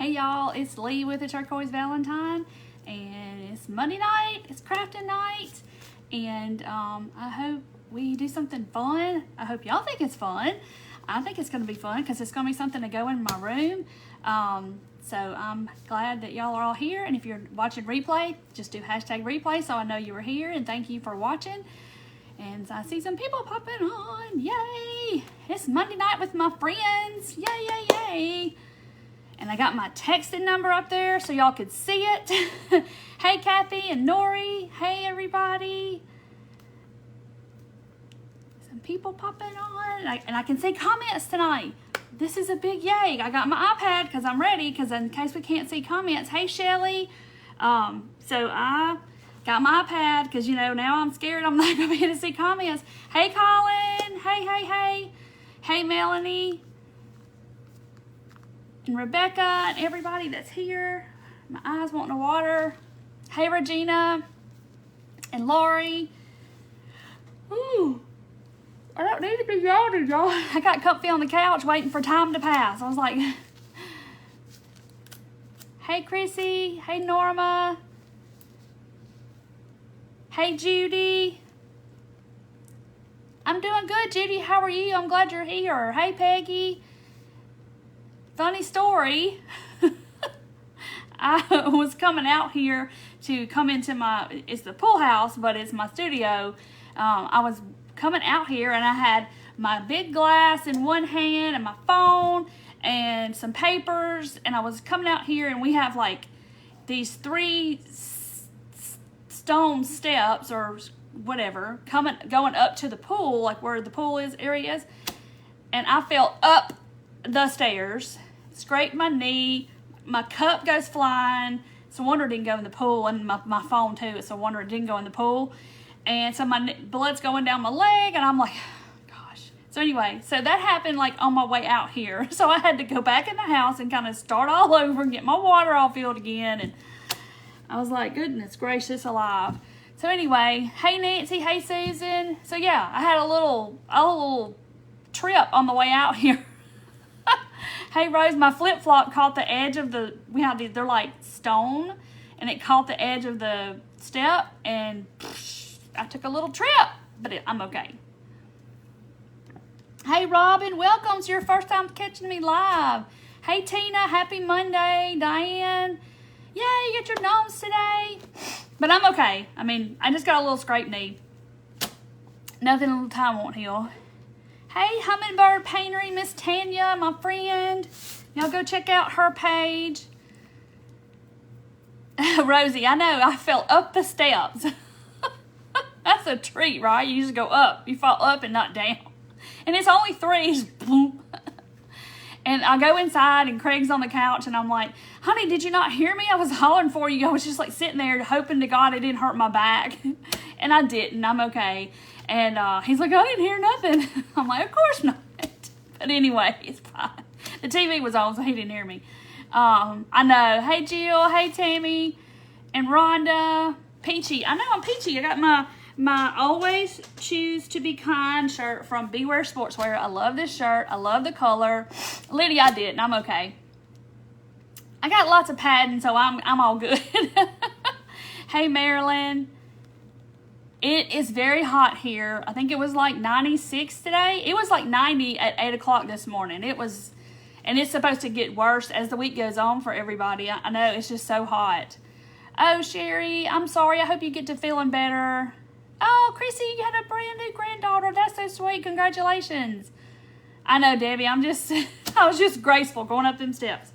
Hey y'all, it's Lee with the Turquoise Valentine, and it's Monday night, it's crafting night, and I hope we do something fun. I hope y'all think it's fun. I think it's going to be fun because it's going to be something to go in my room. So I'm glad that y'all are all here, and if you're watching replay, just do hashtag replay so I know you were here, and thank you for watching. And I see some people popping on. Yay! It's Monday night with my friends. Yay, yay, yay. And I got my texting number up there so y'all could see it. Hey, Kathy and Nori. Hey, everybody. Some people popping on. And I can see comments tonight. This is a big yay. I got my iPad because I'm ready, because in case we can't see comments. Hey, Shelly. So I got my iPad because, you know, now I'm scared I'm not going to be able to see comments. Hey, Colin. Hey, hey, hey. Hey, Melanie. And Rebecca and everybody that's here. My eyes wanting to water. Hey, Regina and Lori. Ooh, I don't need to be yawning, y'all. I got comfy on the couch waiting for time to pass. I was like, hey, Chrissy. Hey, Norma. Hey, Judy. I'm doing good, Judy. How are you? I'm glad you're here. Hey, Peggy. Funny story, I was coming out here to come into it's the pool house, but it's my studio. I was coming out here and I had my big glass in one hand and my phone and some papers, and I was coming out here and we have like these 3 stone steps or whatever going up to the pool, like where the pool area is, and I fell up the stairs, scraped my knee, my cup goes flying. It's a wonder it didn't go in the pool, and my phone too. It's a wonder it didn't go in the pool. And so my blood's going down my leg, and I'm like, gosh. So anyway, so that happened like on my way out here. So I had to go back in the house and kind of start all over and get my water all filled again. And I was like, goodness gracious alive. So anyway, hey Nancy, hey Susan. So yeah, I had a little trip on the way out here. Hey Rose, my flip-flop caught the edge of they're like stone, and it caught the edge of the step, and I took a little trip, but I'm okay. Hey Robin, welcome. It's your first time catching me live. Hey Tina, happy Monday. Diane, yay, you get your gnomes today. But I'm okay. I mean, I just got a little scraped knee. Nothing time won't heal. Hey, Hummingbird Paintery, Miss Tanya, my friend. Y'all go check out her page. Rosie, I know, I fell up the steps. That's a treat, right? You just go up. You fall up and not down. And it's only 3. Boom. And I go inside, and Craig's on the couch, and I'm like, honey, did you not hear me? I was hollering for you. I was just like sitting there hoping to God it didn't hurt my back. And I didn't. I'm okay. And he's like, I didn't hear nothing. I'm like, of course not. But anyway, it's fine. The TV was on, so he didn't hear me. I know. Hey, Jill. Hey, Tammy. And Rhonda. Peachy. I know I'm Peachy. I got my Always Choose to Be Kind shirt from Beware Sportswear. I love this shirt. I love the color. Lydia, I didn't. I'm okay. I got lots of padding, so I'm all good. Hey, Marilyn. It is very hot here. I think it was like 96 today. It was like 90 at 8 o'clock this morning. And it's supposed to get worse as the week goes on for everybody. I know, it's just so hot. Oh, Sherry, I'm sorry. I hope you get to feeling better. Oh, Chrissy, you had a brand new granddaughter. That's so sweet. Congratulations. I know, Debbie. I was just graceful going up them steps.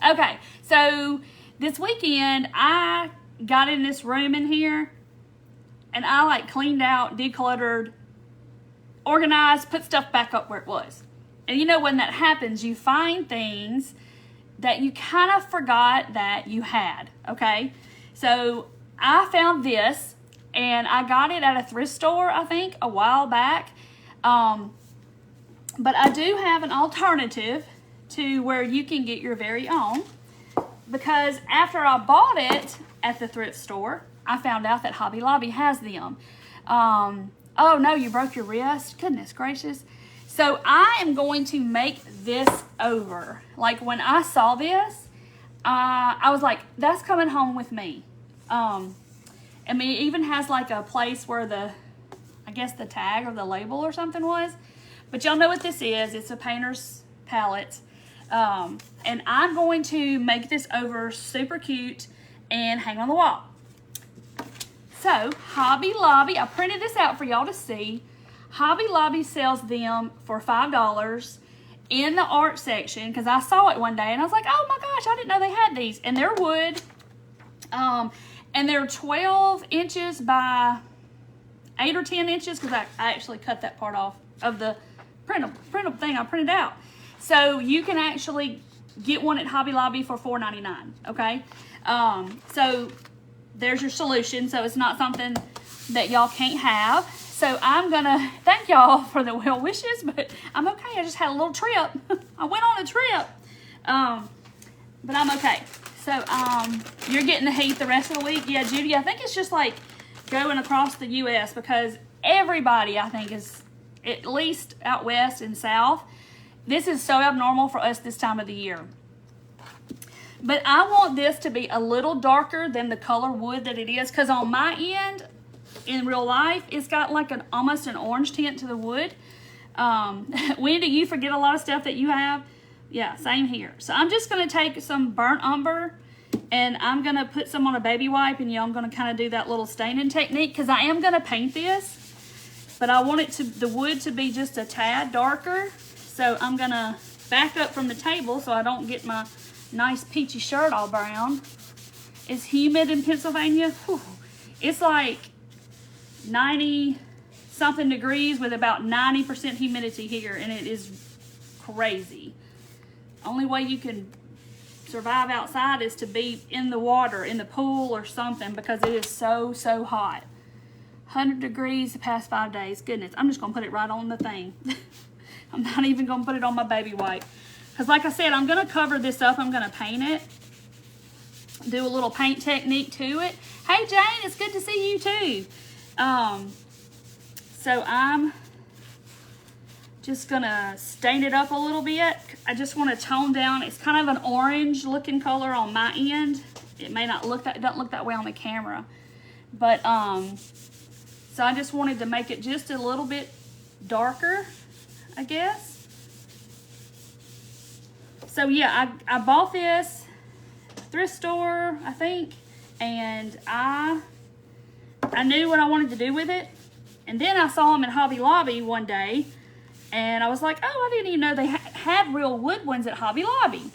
Okay, so this weekend, I got in this room in here, and I like cleaned out, decluttered, organized, put stuff back up where it was. And you know when that happens, you find things that you kind of forgot that you had, okay? So I found this, and I got it at a thrift store, I think, a while back. But I do have an alternative to where you can get your very own, because after I bought it at the thrift store, I found out that Hobby Lobby has them. Oh no, you broke your wrist? Goodness gracious. So I am going to make this over. Like when I saw this, I was like, that's coming home with me. I mean, it even has like a place where I guess the tag or the label or something was. But y'all know what this is. It's a painter's palette. And I'm going to make this over super cute and hang on the wall. So, Hobby Lobby, I printed this out for y'all to see. Hobby Lobby sells them for $5 in the art section, because I saw it one day and I was like, oh my gosh, I didn't know they had these. And they're wood. And they're 12 inches by 8 or 10 inches, because I actually cut that part off of the printable thing I printed out. So you can actually get one at Hobby Lobby for $4.99, okay? So there's your solution. So it's not something that y'all can't have. So I'm gonna thank y'all for the well wishes, but I'm okay. I just had a little trip. I went on a trip, but I'm okay. So you're getting the heat the rest of the week. Yeah, Judy, I think it's just like going across the U.S. because everybody, I think, is at least out west and south. This is so abnormal for us this time of the year. But I want this to be a little darker than the color wood that it is, because on my end, in real life, it's got like almost an orange tint to the wood. Wendy, you forget a lot of stuff that you have. Yeah, same here. So I'm just going to take some burnt umber and I'm going to put some on a baby wipe, and I'm going to kind of do that little staining technique, because I am going to paint this, but I want the wood to be just a tad darker. So I'm going to back up from the table so I don't get my nice peachy shirt all brown. It's humid in Pennsylvania. Whew. It's like 90 something degrees with about 90% humidity here, and it is crazy. Only way you can survive outside is to be in the water, in the pool or something, because it is so hot. 100 degrees the past 5 days. Goodness, I'm just gonna put it right on the thing. I'm not even gonna put it on my baby wipe, because like I said, I'm gonna cover this up. I'm gonna paint it, do a little paint technique to it. Hey Jane, it's good to see you too. So I'm just gonna stain it up a little bit. I just want to tone down. It's kind of an orange looking color on my end. It may not look that, don't look that way on the camera, but so I just wanted to make it just a little bit darker, I guess. So yeah, I bought this thrift store, I think, and I knew what I wanted to do with it. And then I saw them at Hobby Lobby one day, and I was like, oh, I didn't even know they had real wood ones at Hobby Lobby.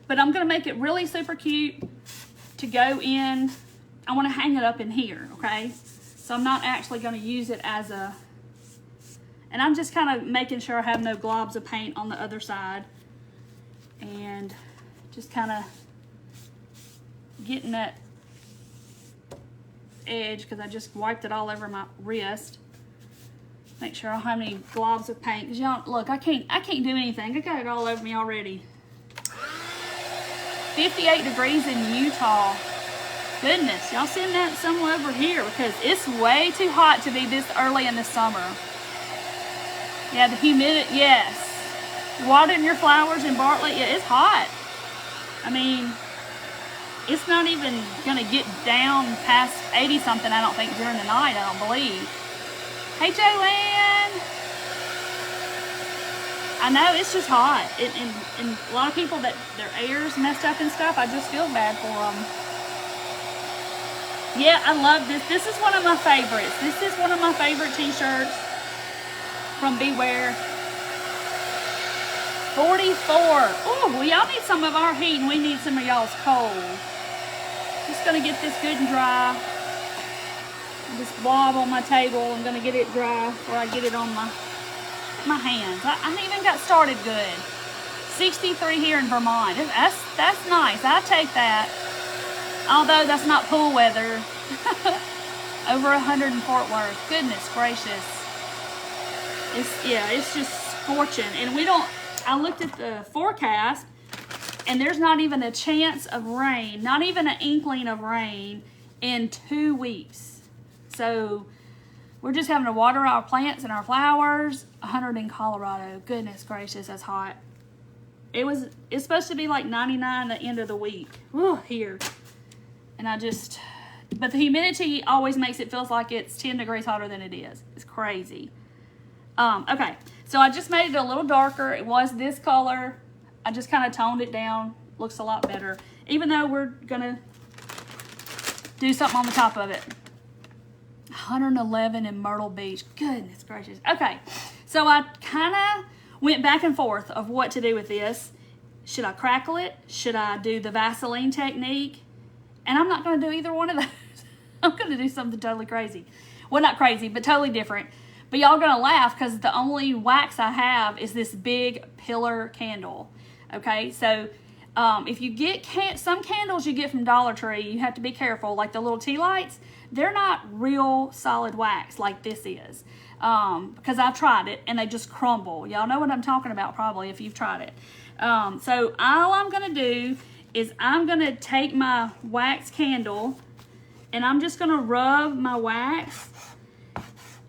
But I'm going to make it really super cute to go in. I want to hang it up in here, okay? So I'm not actually going to use it as a... And I'm just kind of making sure I have no globs of paint on the other side. And just kind of getting that edge, because I just wiped it all over my wrist. Make sure I don't have any globs of paint, because y'all look, I can't do anything. I got it all over me already. 58 degrees in Utah. Goodness, y'all send that somewhere over here, because it's way too hot to be this early in the summer. Yeah, the humidity, yes. Watering your flowers in Bartlett, yeah, it's hot. I mean, it's not even gonna get down past 80 something, I don't think, during the night, I don't believe. Hey, Joanne. I know, it's just hot. And a lot of people that their air's messed up and stuff, I just feel bad for them. Yeah, I love this. This is one of my favorites. This is one of my favorite t-shirts from Beware. 44. Oh, well, y'all need some of our heat and we need some of y'all's cold. Just gonna get this good and dry. This blob on my table, I'm gonna get it dry before I get it on my hands. I haven't even got started good. 63 here in Vermont. That's nice. I take that. Although that's not pool weather. Over 100 in Fort Worth. Goodness gracious. It's just scorching. And I looked at the forecast, and there's not even a chance of rain, not even an inkling of rain in 2 weeks. So we're just having to water our plants and our flowers. 100 in Colorado. Goodness gracious, that's hot. It's supposed to be like 99 the end of the week. Whew, here. And but the humidity always makes it feels like it's 10 degrees hotter than it is. It's crazy. Okay, so I just made it a little darker. It was this color. I just kind of toned it down. Looks a lot better. Even though we're gonna do something on the top of it. 111 in Myrtle Beach. Goodness gracious. Okay, so I kind of went back and forth of what to do with this. Should I crackle it? Should I do the Vaseline technique? And I'm not going to do either one of those. I'm going to do something totally crazy. Well, not crazy, but totally different. But y'all going to laugh because the only wax I have is this big pillar candle. Okay, so if you get some candles you get from Dollar Tree, you have to be careful. Like the little tea lights, they're not real solid wax like this is. Because I've tried it and they just crumble. Y'all know what I'm talking about probably if you've tried it. So all I'm going to do is I'm going to take my wax candle and I'm just going to rub my wax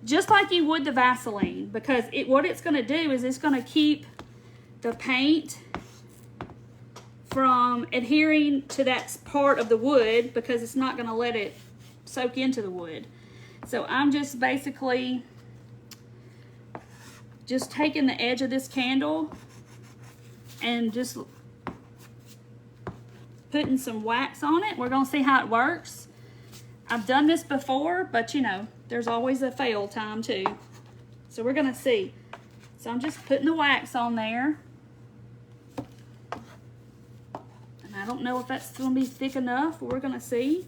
just like you would the Vaseline, because what it's going to do is it's going to keep the paint from adhering to that part of the wood, because it's not going to let it soak into the wood. So I'm just basically just taking the edge of this candle and just putting some wax on it. We're going to see how it works. I've done this before, but you know, there's always a fail time too. So we're going to see. So I'm just putting the wax on there. And I don't know if that's going to be thick enough, but we're going to see.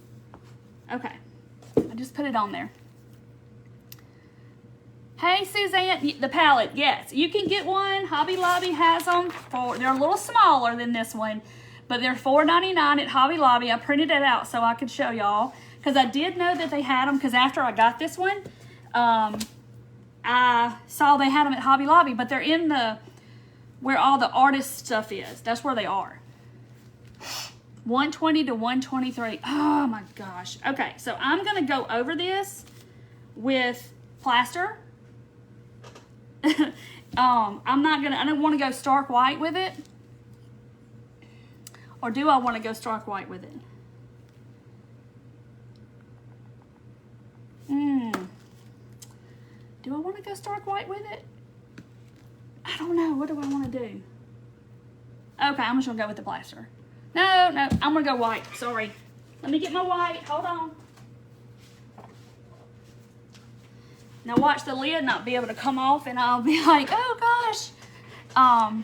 Okay. I just put it on there. Hey, Suzanne, the palette, yes. You can get one. Hobby Lobby has them. They're a little smaller than this one, but they're $4.99 at Hobby Lobby. I printed it out so I could show y'all, because I did know that they had them, because after I got this one, I saw they had them at Hobby Lobby, but they're in where all the artist stuff is. That's where they are. 120 to 123. Oh my gosh. Okay, so I'm going to go over this with plaster. I don't want to go stark white with it. Or do I want to go stark white with it? Do I want to go stark white with it? I don't know. What do I want to do? Okay, I'm just going to go with the plaster. No, I'm going to go white. Sorry. Let me get my white. Hold on. Now watch the lid not be able to come off, and I'll be like, oh gosh.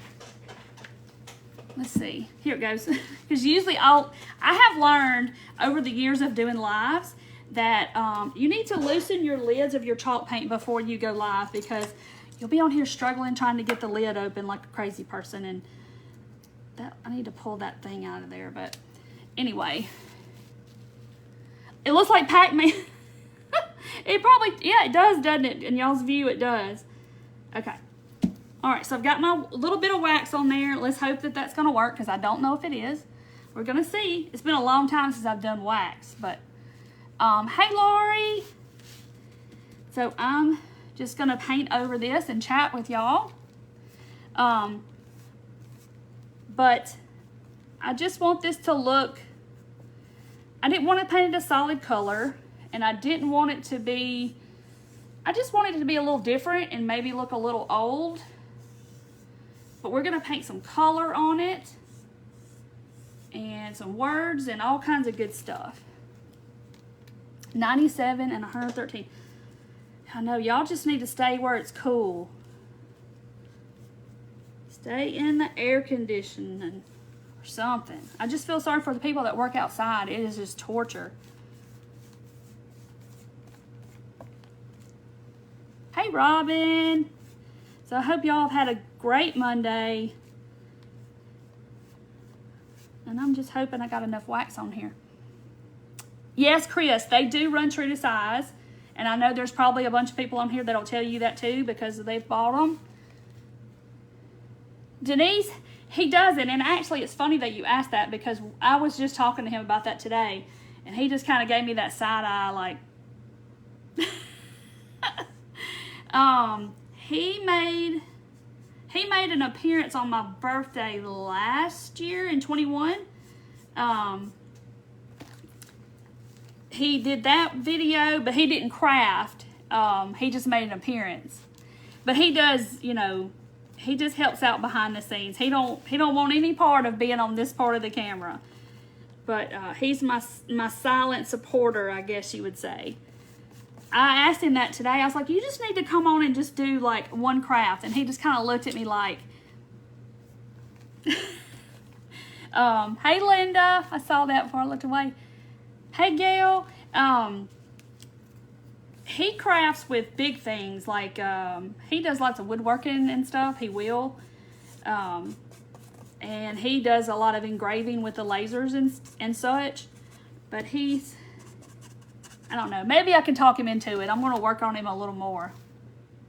Let's see. Here it goes. Because usually I have learned over the years of doing lives that you need to loosen your lids of your chalk paint before you go live, because you'll be on here struggling trying to get the lid open like a crazy person, and I need to pull that thing out of there. But anyway, it looks like Pac-Man. It probably, yeah, it does, doesn't it? In y'all's view, it does. Okay. All right, so I've got my little bit of wax on there. Let's hope that that's going to work, because I don't know if it is. We're going to see. It's been a long time since I've done wax, but hey, Lori. So I'm just going to paint over this and chat with y'all. But I just want this to look, I didn't want to paint it a solid color, and I didn't want it to be, I just wanted it to be a little different and maybe look a little old. But we're going to paint some color on it and some words and all kinds of good stuff. 97 and 113. I know, y'all just need to stay where it's cool. Stay in the air conditioning or something. I just feel sorry for the people that work outside. It is just torture. Hey, Robin. So I hope y'all have had a great Monday. And I'm just hoping I got enough wax on here. Yes, Chris, they do run true to size. And I know there's probably a bunch of people on here that'll tell you that too, because they've bought them. Denise, he doesn't. And actually, it's funny that you asked that, because I was just talking to him about that today. And he just kind of gave me that side eye like... he He made an appearance on my birthday last year in 21. He did that video, but he didn't craft. He just made an appearance. But he does, you know, he just helps out behind the scenes. He don't want any part of being on this part of the camera. But he's my silent supporter, I guess you would say. I asked him that today. I was like, you just need to come on and just do like one craft. And he just kind of looked at me like, hey Linda. I saw that before I looked away. Hey Gail. He crafts with big things. Like he does lots of woodworking and stuff. He will. And he does a lot of engraving with the lasers and such. But he's, I don't know, maybe I can talk him into it. I'm going to work on him a little more.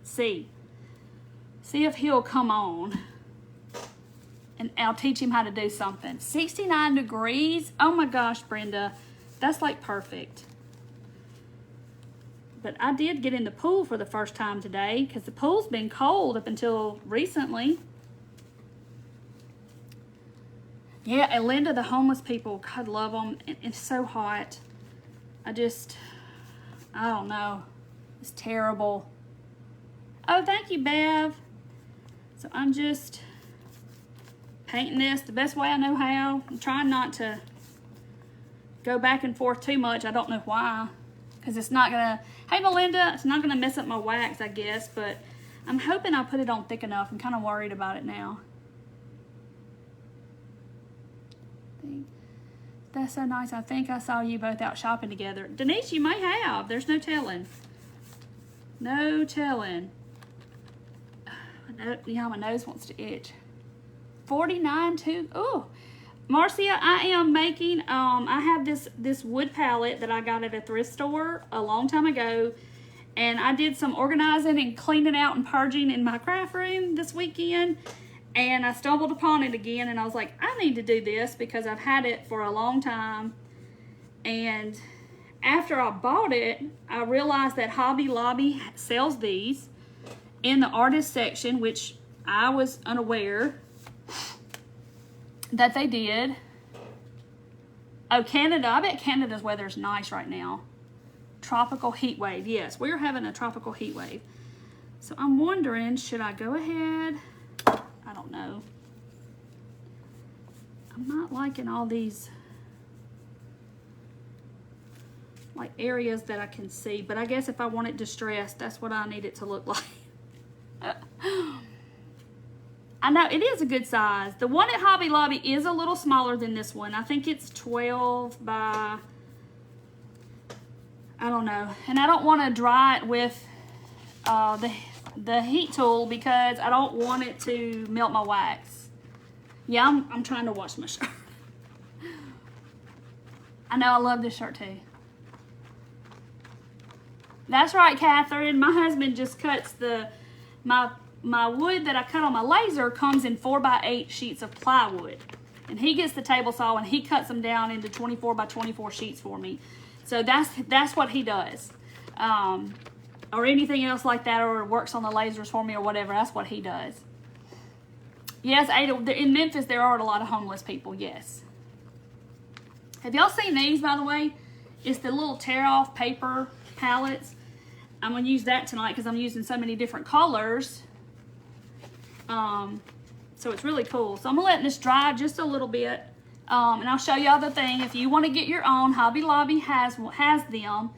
See if he'll come on. And I'll teach him how to do something. 69 degrees. Oh my gosh, Brenda. That's like perfect. But I did get in the pool for the first time today because the pool's been cold up until recently. Yeah, and Linda, the homeless people, God love them. It's so hot. I don't know. It's terrible. Oh, thank you, Bev. So I'm just painting this the best way I know how. I'm trying not to go back and forth too much. I don't know why. Because it's not going to, hey Melinda, it's not going to mess up my wax, I guess. But I'm hoping I put it on thick enough. I'm kind of worried about it now. That's so nice. I think I saw you both out shopping together. Denise, you may have. There's no telling. No telling. Yeah, my nose wants to itch. 49 too. Oh, Marcia, I am making, I have this wood palette that I got at a thrift store a long time ago. And I did some organizing and cleaning out and purging in my craft room this weekend. And I stumbled upon it again, and I was like, I need to do this because I've had it for a long time. And after I bought it, I realized that Hobby Lobby sells these in the artist section, which I was unaware that they did. Oh, Canada. I bet Canada's weather is nice right now. Tropical heat wave. Yes, we're having a tropical heat wave. So I'm wondering, should I go ahead? I don't know. I'm not liking all these like areas that I can see, but I guess if I want it distressed, that's what I need it to look like. I know it is a good size. The one at Hobby Lobby is a little smaller than this one. I think it's 12 by, I don't know. And I don't want to dry it with the heat tool because I don't want it to melt my wax. Yeah, I'm trying to wash my shirt. I know, I love this shirt too. That's right, Catherine. My husband just cuts my wood that I cut on my laser comes in 4x8 sheets of plywood. And he gets the table saw and he cuts them down into 24x24 sheets for me. So that's what he does. Or anything else like that, or works on the lasers for me or whatever. That's what he does. Yes, Ada, in Memphis there are a lot of homeless people, yes. Have y'all seen these, by the way? It's the little tear-off paper palettes. I'm going to use that tonight because I'm using so many different colors. So it's really cool. So I'm going to let this dry just a little bit. And I'll show y'all the thing. If you want to get your own, Hobby Lobby has them.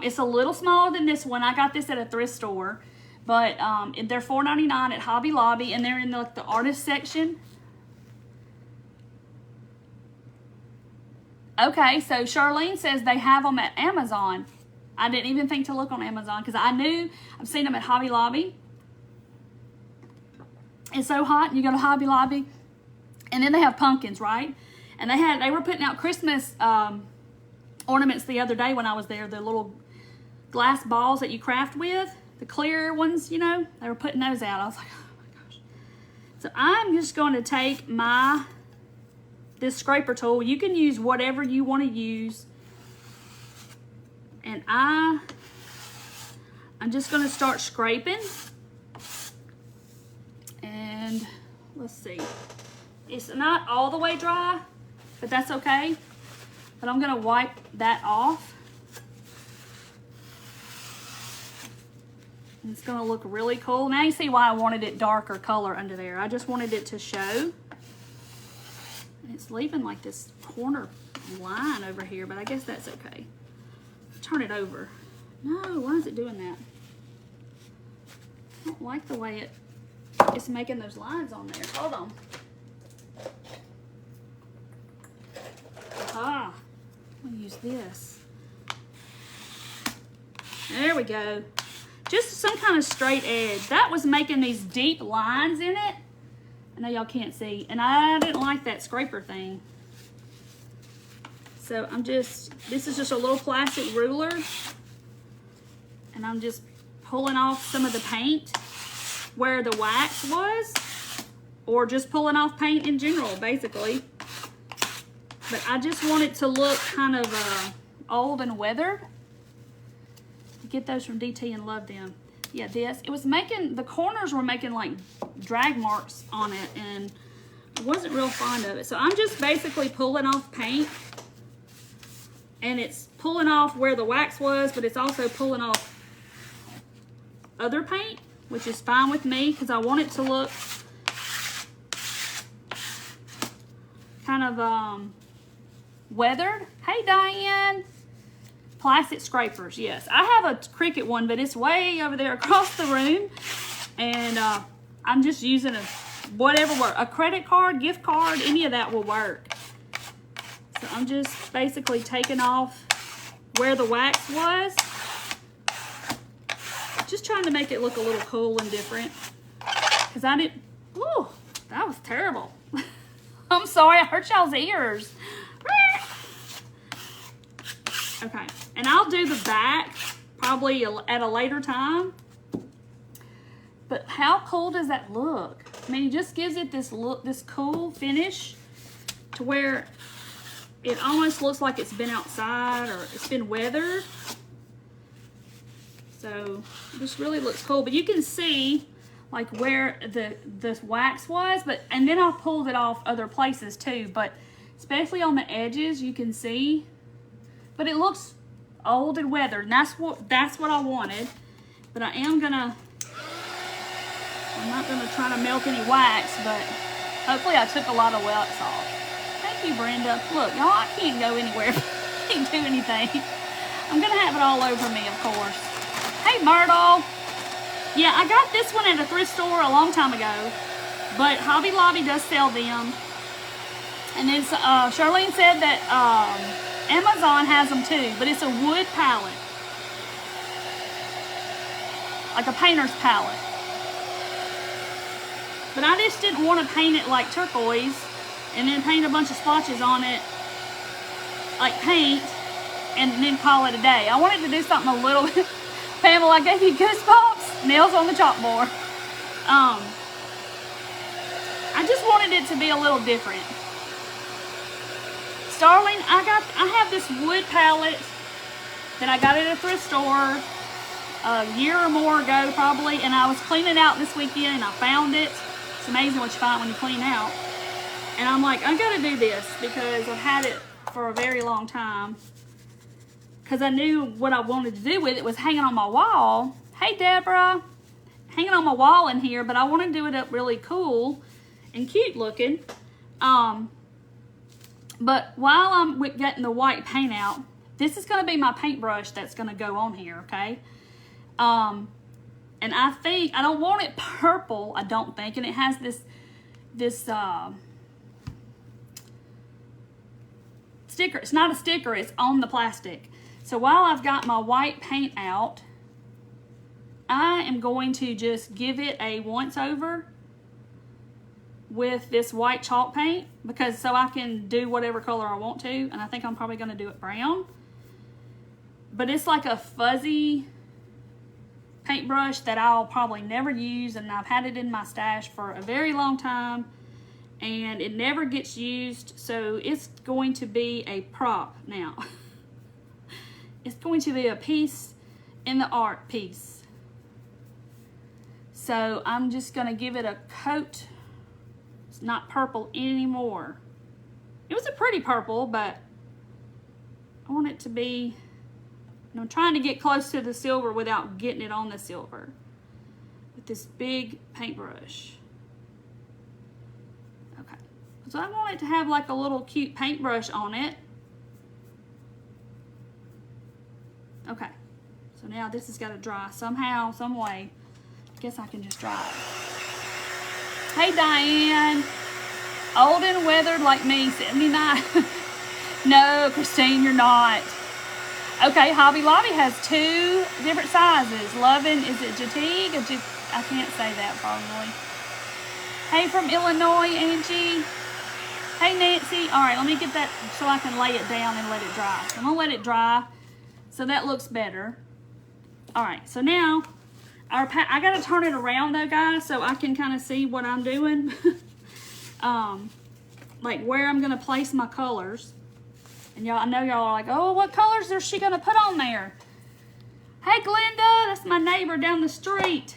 It's a little smaller than this one. I got this at a thrift store. But they're $4.99 at Hobby Lobby. And they're in the artist section. Okay, so Charlene says they have them at Amazon. I didn't even think to look on Amazon because I knew I've seen them at Hobby Lobby. It's so hot. You go to Hobby Lobby, and then they have pumpkins, right? And they were putting out Christmas ornaments the other day when I was there. The little glass balls that you craft with, the clear ones, you know, they were putting those out. I was like, oh my gosh. So I'm just going to take this scraper tool. You can use whatever you want to use. And I'm just going to start scraping. And let's see. It's not all the way dry, but that's okay. But I'm gonna wipe that off. And it's gonna look really cool. Now you see why I wanted it darker color under there. I just wanted it to show. And it's leaving like this corner line over here, but I guess that's okay. Turn it over. No, why is it doing that? I don't like the way it's making those lines on there. Hold on. Ah, I'm gonna use this. There we go. Just some kind of straight edge. That was making these deep lines in it. I know y'all can't see, and I didn't like that scraper thing. So this is just a little plastic ruler, and I'm just pulling off some of the paint where the wax was, or just pulling off paint in general, basically. But I just want it to look kind of old and weathered. Get those from DT and love them. Yeah, it was making, the corners were making like drag marks on it, and I wasn't real fond of it. So I'm just basically pulling off paint, and it's pulling off where the wax was, but it's also pulling off other paint, which is fine with me because I want it to look kind of weathered. Hey, Diane. Plastic scrapers, yes. I have a Cricut one, but it's way over there across the room. And I'm just using whatever works. A credit card, gift card, any of that will work. So I'm just basically taking off where the wax was. Just trying to make it look a little cool and different. Because I didn't, ooh, that was terrible. I'm sorry, I hurt y'all's ears. Okay, and I'll do the back probably at a later time. But how cool does that look? I mean, it just gives it this look, this cool finish to where it almost looks like it's been outside or it's been weathered. So this really looks cool. But you can see like where the wax was, and then I pulled it off other places too. But especially on the edges, you can see. But it looks old and weathered, and that's what I wanted. But I'm not gonna try to melt any wax, but hopefully I took a lot of wax off. Thank you, Brenda. Look, y'all, I can't go anywhere. I can't do anything. I'm gonna have it all over me, of course. Hey, Myrtle. Yeah, I got this one at a thrift store a long time ago, but Hobby Lobby does sell them. And then Charlene said that Amazon has them too, but it's a wood palette. Like a painter's palette. But I just didn't want to paint it like turquoise and then paint a bunch of splotches on it like paint and then call it a day. I wanted to do something a little bit. Pamela, I gave you goosebumps. Nails on the chalkboard. I just wanted it to be a little different. Starling, I have this wood palette that I got at a thrift store a year or more ago probably, and I was cleaning out this weekend and I found it. It's amazing what you find when you clean out. And I'm like, I gotta do this because I've had it for a very long time. Because I knew what I wanted to do with it was hanging on my wall. Hey, Deborah. Hanging on my wall in here, but I want to do it up really cool and cute looking. But while I'm getting the white paint out, this is going to be my paintbrush that's going to go on here, okay? And I don't want it purple, I don't think. And it has this sticker. It's not a sticker, it's on the plastic. So while I've got my white paint out, I am going to just give it a once over with this white chalk paint, because so I can do whatever color I want to, and I think I'm probably going to do it brown. But it's like a fuzzy paintbrush that I'll probably never use, and I've had it in my stash for a very long time and it never gets used, so it's going to be a prop now. It's going to be a piece in the art piece. So I'm just gonna give it a coat. It's not purple anymore. It was a pretty purple, but I want it to be, I'm trying to get close to the silver without getting it on the silver with this big paintbrush. Okay, so I want it to have like a little cute paintbrush on it. Okay, so now this has got to dry somehow, some way. I guess I can just dry it. Hey Diane, old and weathered like me, 79. No, Christine, you're not. Okay, Hobby Lobby has 2 different sizes. Loving, is it Jatig? I can't say that probably. Hey from Illinois, Angie. Hey Nancy. All right, let me get that so I can lay it down and let it dry. So I'm gonna let it dry so that looks better. All right, so now I gotta turn it around though, guys, so I can kind of see what I'm doing. Like where I'm gonna place my colors. And y'all, I know y'all are like, oh, what colors is she gonna put on there? Hey, Glenda, that's my neighbor down the street.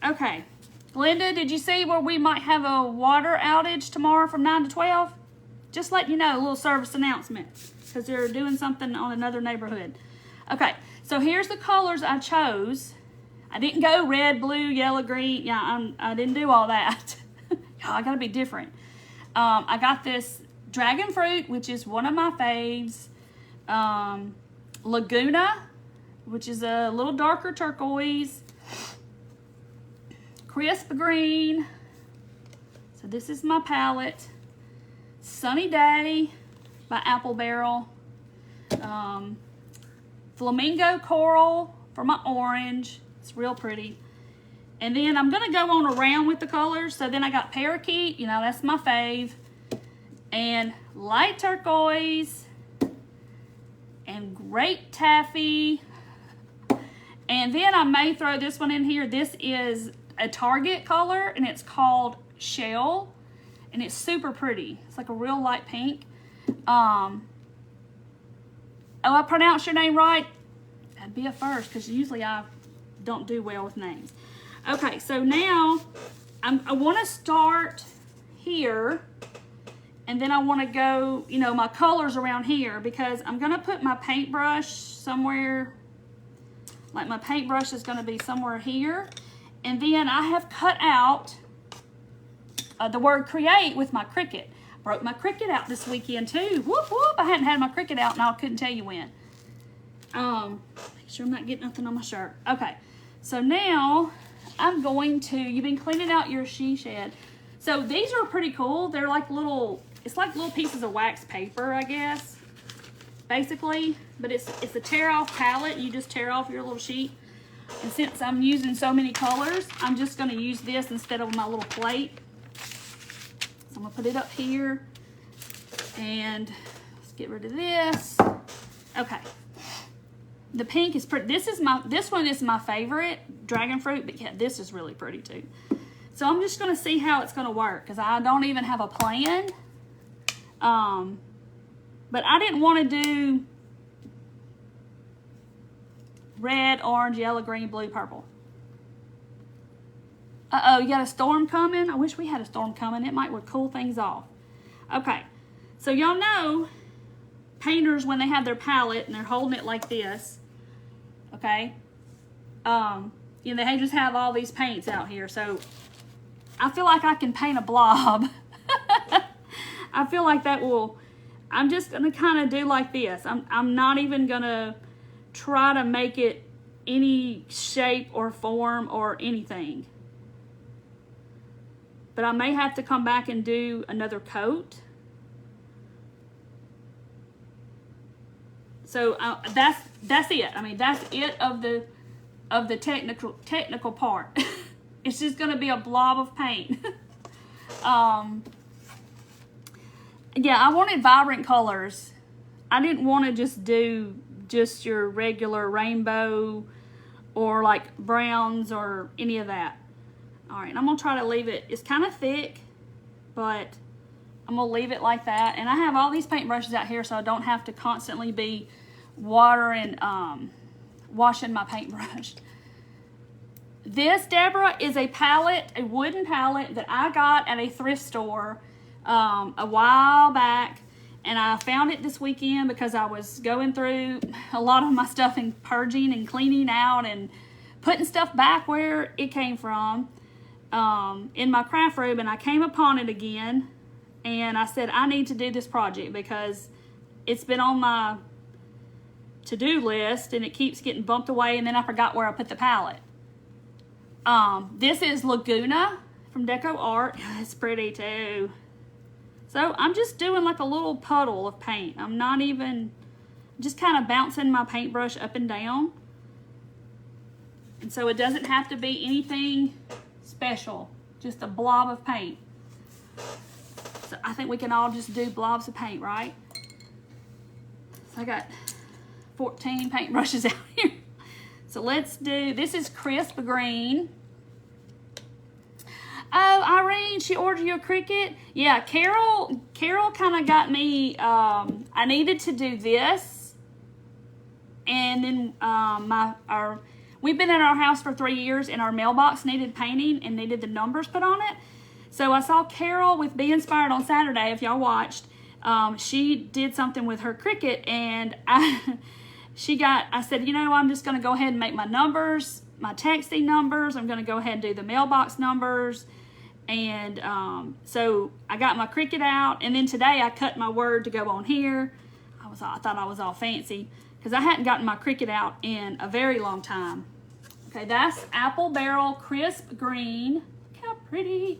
Okay, Glenda, did you see where we might have a water outage tomorrow from 9 to 12? Just letting you know, a little service announcement, because they're doing something on another neighborhood. Okay, so here's the colors I chose. I didn't go red, blue, yellow, green. Yeah, I didn't do all that. Y'all, I gotta be different. I got this Dragon Fruit, which is one of my faves. Laguna, which is a little darker turquoise. Crisp Green. So this is my palette. Sunny Day by Apple Barrel. Flamingo Coral for my orange. It's real pretty. And then I'm going to go on around with the colors. So then I got Parakeet, you know, that's my fave. And light turquoise, and great taffy, and then I may throw this one in here. This is a Target color, and it's called Shell, and it's super pretty. It's like a real light pink. Oh, I pronounced your name right? That'd be a first, because usually I don't do well with names. Okay, so now I want to start here. And then I want to go, you know, my colors around here, because I'm going to put my paintbrush somewhere, like my paintbrush is going to be somewhere here. And then I have cut out the word create with my Cricut. Broke my Cricut out this weekend too. Whoop, whoop. I hadn't had my Cricut out and I couldn't tell you when. Make sure I'm not getting nothing on my shirt. Okay, so now I'm going to, you've been cleaning out your she shed. So these are pretty cool. They're like little, it's like little pieces of wax paper, I guess, basically. But it's a tear off palette. You just tear off your little sheet. And since I'm using so many colors, I'm just going to use this instead of my little plate. So I'm going to put it up here. And let's get rid of this. Okay. The pink is pretty. This one is my favorite, Dragon Fruit. But yeah, this is really pretty too. So I'm just going to see how it's going to work, because I don't even have a plan. But I didn't want to do red, orange, yellow, green, blue, purple. Uh-oh, you got a storm coming? I wish we had a storm coming. It might would cool things off. Okay, so y'all know painters, when they have their palette and they're holding it like this, okay, you know, they just have all these paints out here. So I feel like I can paint a blob. I feel like that will, I'm just going to kind of do like this. I'm not even going to try to make it any shape or form or anything. But I may have to come back and do another coat. So that's it. I mean, that's it of the technical part. It's just going to be a blob of paint. Yeah, I wanted vibrant colors. I didn't want to just do just your regular rainbow or like browns or any of that. All right, I'm going to try to leave it. It's kind of thick, but I'm going to leave it like that. And I have all these paintbrushes out here, so I don't have to constantly be washing my paintbrush. This, Deborah, is a pallet, a wooden pallet that I got at a thrift store a while back. And I found it this weekend because I was going through a lot of my stuff and purging and cleaning out and putting stuff back where it came from in my craft room. And I came upon it again. And I said, I need to do this project because it's been on my to-do list and it keeps getting bumped away. And then I forgot where I put the palette. This is Laguna from Deco Art. It's pretty too. So I'm just doing like a little puddle of paint. I'm not even, just kind of bouncing my paintbrush up and down. And so it doesn't have to be anything special, just a blob of paint. So I think we can all just do blobs of paint, right? So I got 14 paintbrushes out here. So let's do, this is crisp green. Oh, Irene, she ordered you a Cricut? Yeah, Carol kind of got me, I needed to do this. And then we've been in our house for 3 years and our mailbox needed painting and needed the numbers put on it. So I saw Carol with Be Inspired on Saturday, if y'all watched. She did something with her Cricut and I said, you know, I'm just going to go ahead and make my numbers, my texting numbers. I'm going to go ahead and do the mailbox numbers. And so I got my Cricut out. And then today I cut my word to go on here. I thought I was all fancy because I hadn't gotten my Cricut out in a very long time. Okay, that's Apple Barrel Crisp Green. Look how pretty.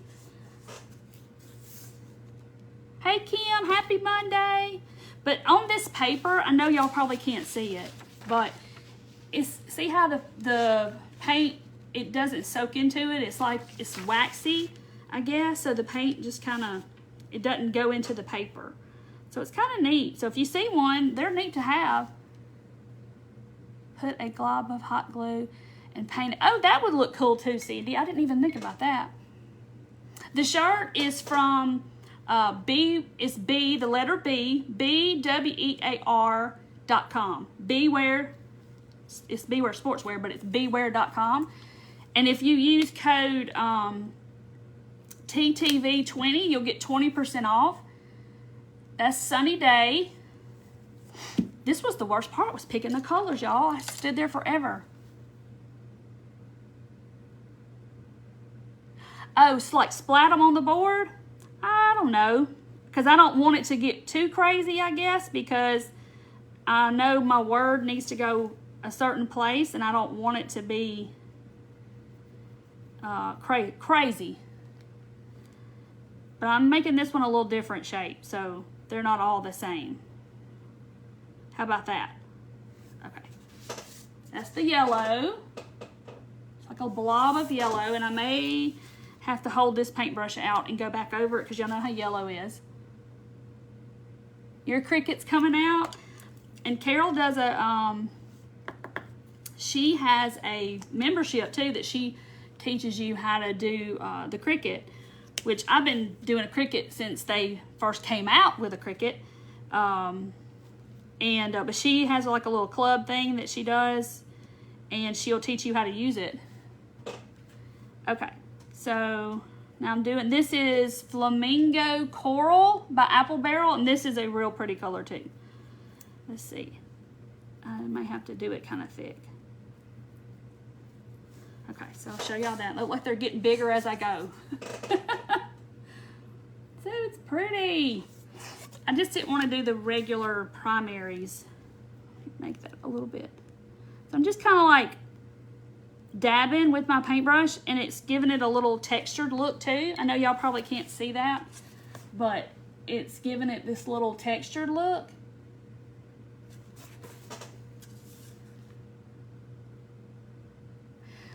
Hey, Kim, happy Monday. But on this paper, I know y'all probably can't see it, but see how the paint, it doesn't soak into it. It's like it's waxy, I guess. So the paint just kind of, it doesn't go into the paper. So it's kind of neat. So if you see one, they're neat to have. Put a glob of hot glue and paint it. Oh, that would look cool too, Cindy. I didn't even think about that. The shirt is from the letter B, BWEAR.com. Beware, it's Beware Sportswear, but it's beware.com. And if you use code TTV20, you'll get 20% off. That's Sunny Day. This was the worst part, was picking the colors, y'all. I stood there forever. Oh, it's like splat them on the board? I don't know, because I don't want it to get too crazy, I guess, because I know my word needs to go a certain place, and I don't want it to be crazy. But I'm making this one a little different shape, so they're not all the same. How about that? Okay. That's the yellow. It's like a blob of yellow, and I may have to hold this paintbrush out and go back over it because y'all know how yellow is. Your Cricut's coming out. And Carol does she has a membership too that she teaches you how to do the Cricut, which I've been doing a Cricut since they first came out with a Cricut. But she has like a little club thing that she does, and she'll teach you how to use it. Okay. So now I'm doing, this is Flamingo Coral by Apple Barrel, and this is a real pretty color too. Let's see. I may have to do it kind of thick. Okay, so I'll show y'all that. Look like they're getting bigger as I go. So it's pretty. I just didn't want to do the regular primaries. Make that a little bit. So I'm just kind of like dabbing with my paintbrush, and it's giving it a little textured look too. I know y'all probably can't see that, but it's giving it this little textured look.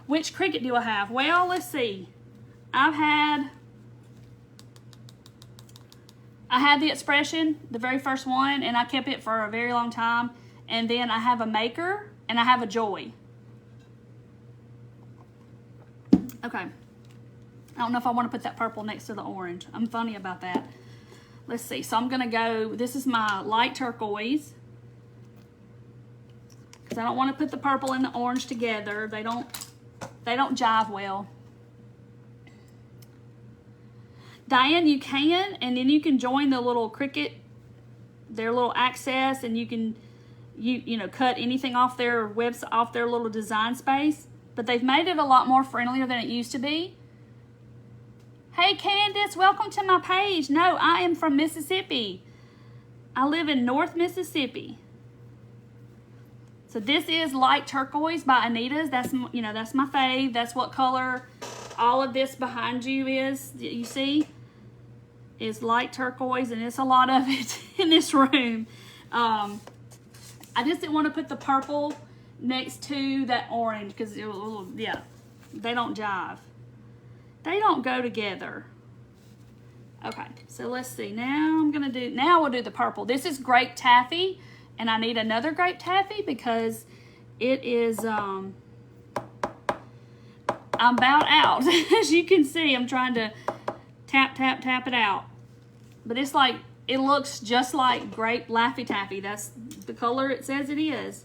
Which Cricut do I have? Well, let's see. I had the Expression, the very first one, and I kept it for a very long time. And then I have a Maker, and I have a Joy. Okay. I don't know if I want to put that purple next to the orange. I'm funny about that. Let's see. So I'm going to go, this is my light turquoise. Because I don't want to put the purple and the orange together. They don't They don't jive well. Diane, you can, and then you can join the little Cricut, their little access, and you can, you know, cut anything off their website, off their little design space. But they've made it a lot more friendlier than it used to be. Hey Candace, welcome to my page. No, I am from Mississippi. I live in North Mississippi. So this is Light Turquoise by Anita's. That's, you know, that's my fave. That's what color all of this behind you is. You see, is light turquoise, and it's a lot of it in this room. I just didn't want to put the purple next to that orange because yeah, they don't jive. They don't go together. Okay, so let's see. Now we'll do the purple. This is grape taffy, and I need another grape taffy because it is, I'm about out. As you can see, I'm trying to tap it out. But it's like, it looks just like grape Laffy Taffy. That's the color it says it is.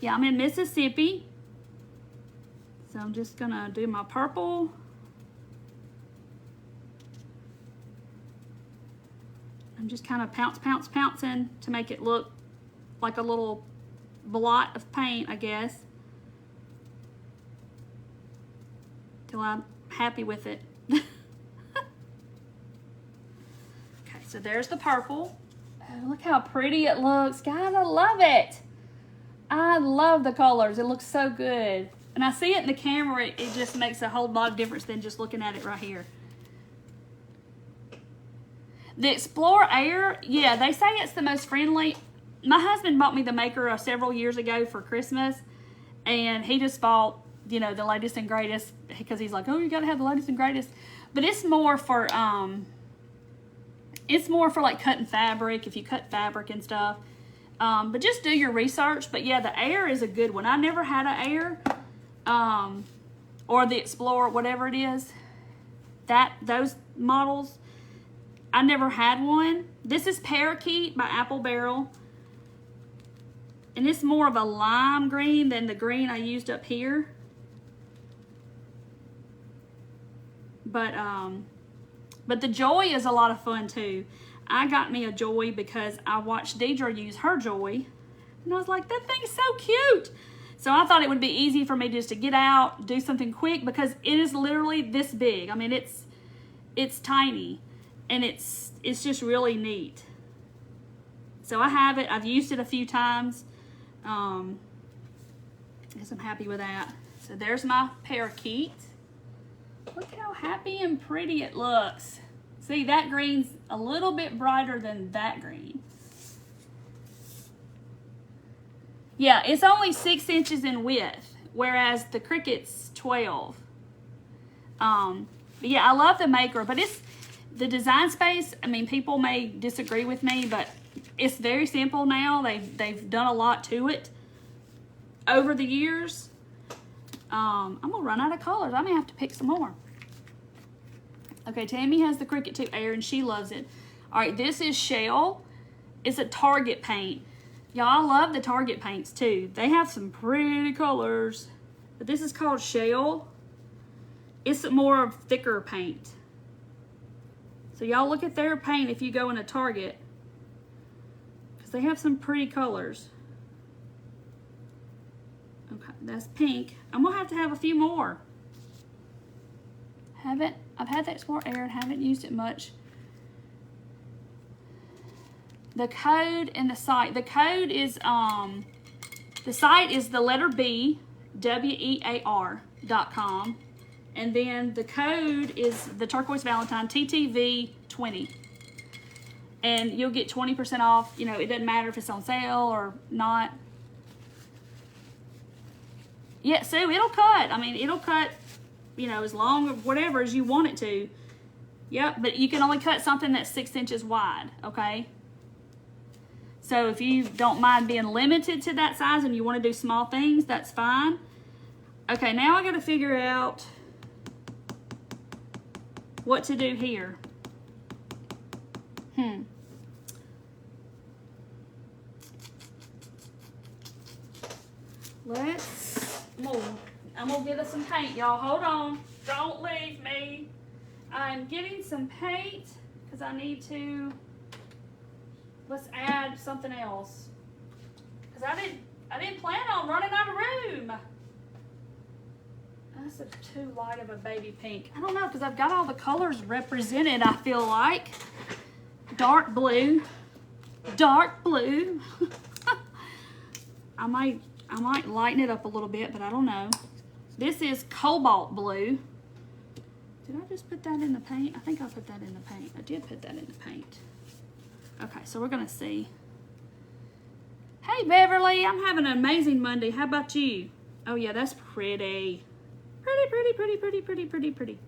Yeah, I'm in Mississippi. So I'm just gonna do my purple. I'm just kind of pouncing to make it look like a little blot of paint, I guess. Till I'm happy with it. Okay, so there's the purple. Oh, look how pretty it looks. Guys, I love it. I love the colors. It looks so good. And I see it in the camera, it just makes a whole lot of difference than just looking at it right here. The Explorer Air, yeah, they say it's the most friendly. My husband bought me the maker several years ago for Christmas, and he just bought, you know, the latest and greatest because he's like, oh, you gotta have the latest and greatest. But it's more for like cutting fabric, if you cut fabric and stuff. But just do your research. But yeah, the Air is a good one. I never had an Air, or the Explorer, whatever it is. Those models, I never had one. This is Parakeet by Apple Barrel. And it's more of a lime green than the green I used up here. But the Joy is a lot of fun too. I got me a Joy because I watched Deidre use her Joy. And I was like, that thing's so cute. So I thought it would be easy for me just to get out, do something quick, because it is literally this big. I mean, it's tiny. And it's just really neat. So I have it. I've used it a few times. I guess I'm happy with that. So there's my Parakeet. Look how happy and pretty it looks. See, that green's a little bit brighter than that green. Yeah, it's only 6 inches in width, whereas the Cricut's 12. But yeah, I love the maker, but it's the design space. I mean, people may disagree with me, but it's very simple now. They've done a lot to it over the years. I'm gonna run out of colors. I may have to pick some more. Okay, Tammy has the Cricut 2 Air and she loves it. All right, this is Shell. It's a Target paint. Y'all, I love the Target paints too. They have some pretty colors. But this is called Shell. It's more of thicker paint. So y'all look at their paint if you go in a Target, because they have some pretty colors. Okay, that's pink. I'm gonna have to have a few more. I've had the Explorer Air and haven't used it much. The code and the site. The code is the site is the letter B, WEAR.com. And then the code is the Turquoise Valentine, TTV20. And you'll get 20% off. You know, it doesn't matter if it's on sale or not. Yeah, so it'll cut. I mean, it'll cut, you know, as long or whatever as you want it to. Yep, but you can only cut something that's 6 inches wide, okay? So if you don't mind being limited to that size and you want to do small things, that's fine. Okay, now I got to figure out what to do here. Let's I'm gonna get us some paint, y'all. Hold on. Don't leave me. I'm getting some paint because I need to. Let's add something else. Because I didn't plan on running out of room. That's too light of a baby pink. I don't know, because I've got all the colors represented, I feel like. Dark blue. Dark blue. I might lighten it up a little bit, but I don't know. This is cobalt blue. Did I just put that in the paint? I think I put that in the paint. I did put that in the paint. Okay, so we're gonna see. Hey Beverly, I'm having an amazing Monday. How about you? Oh yeah, that's pretty. Pretty, pretty, pretty, pretty, pretty, pretty, pretty.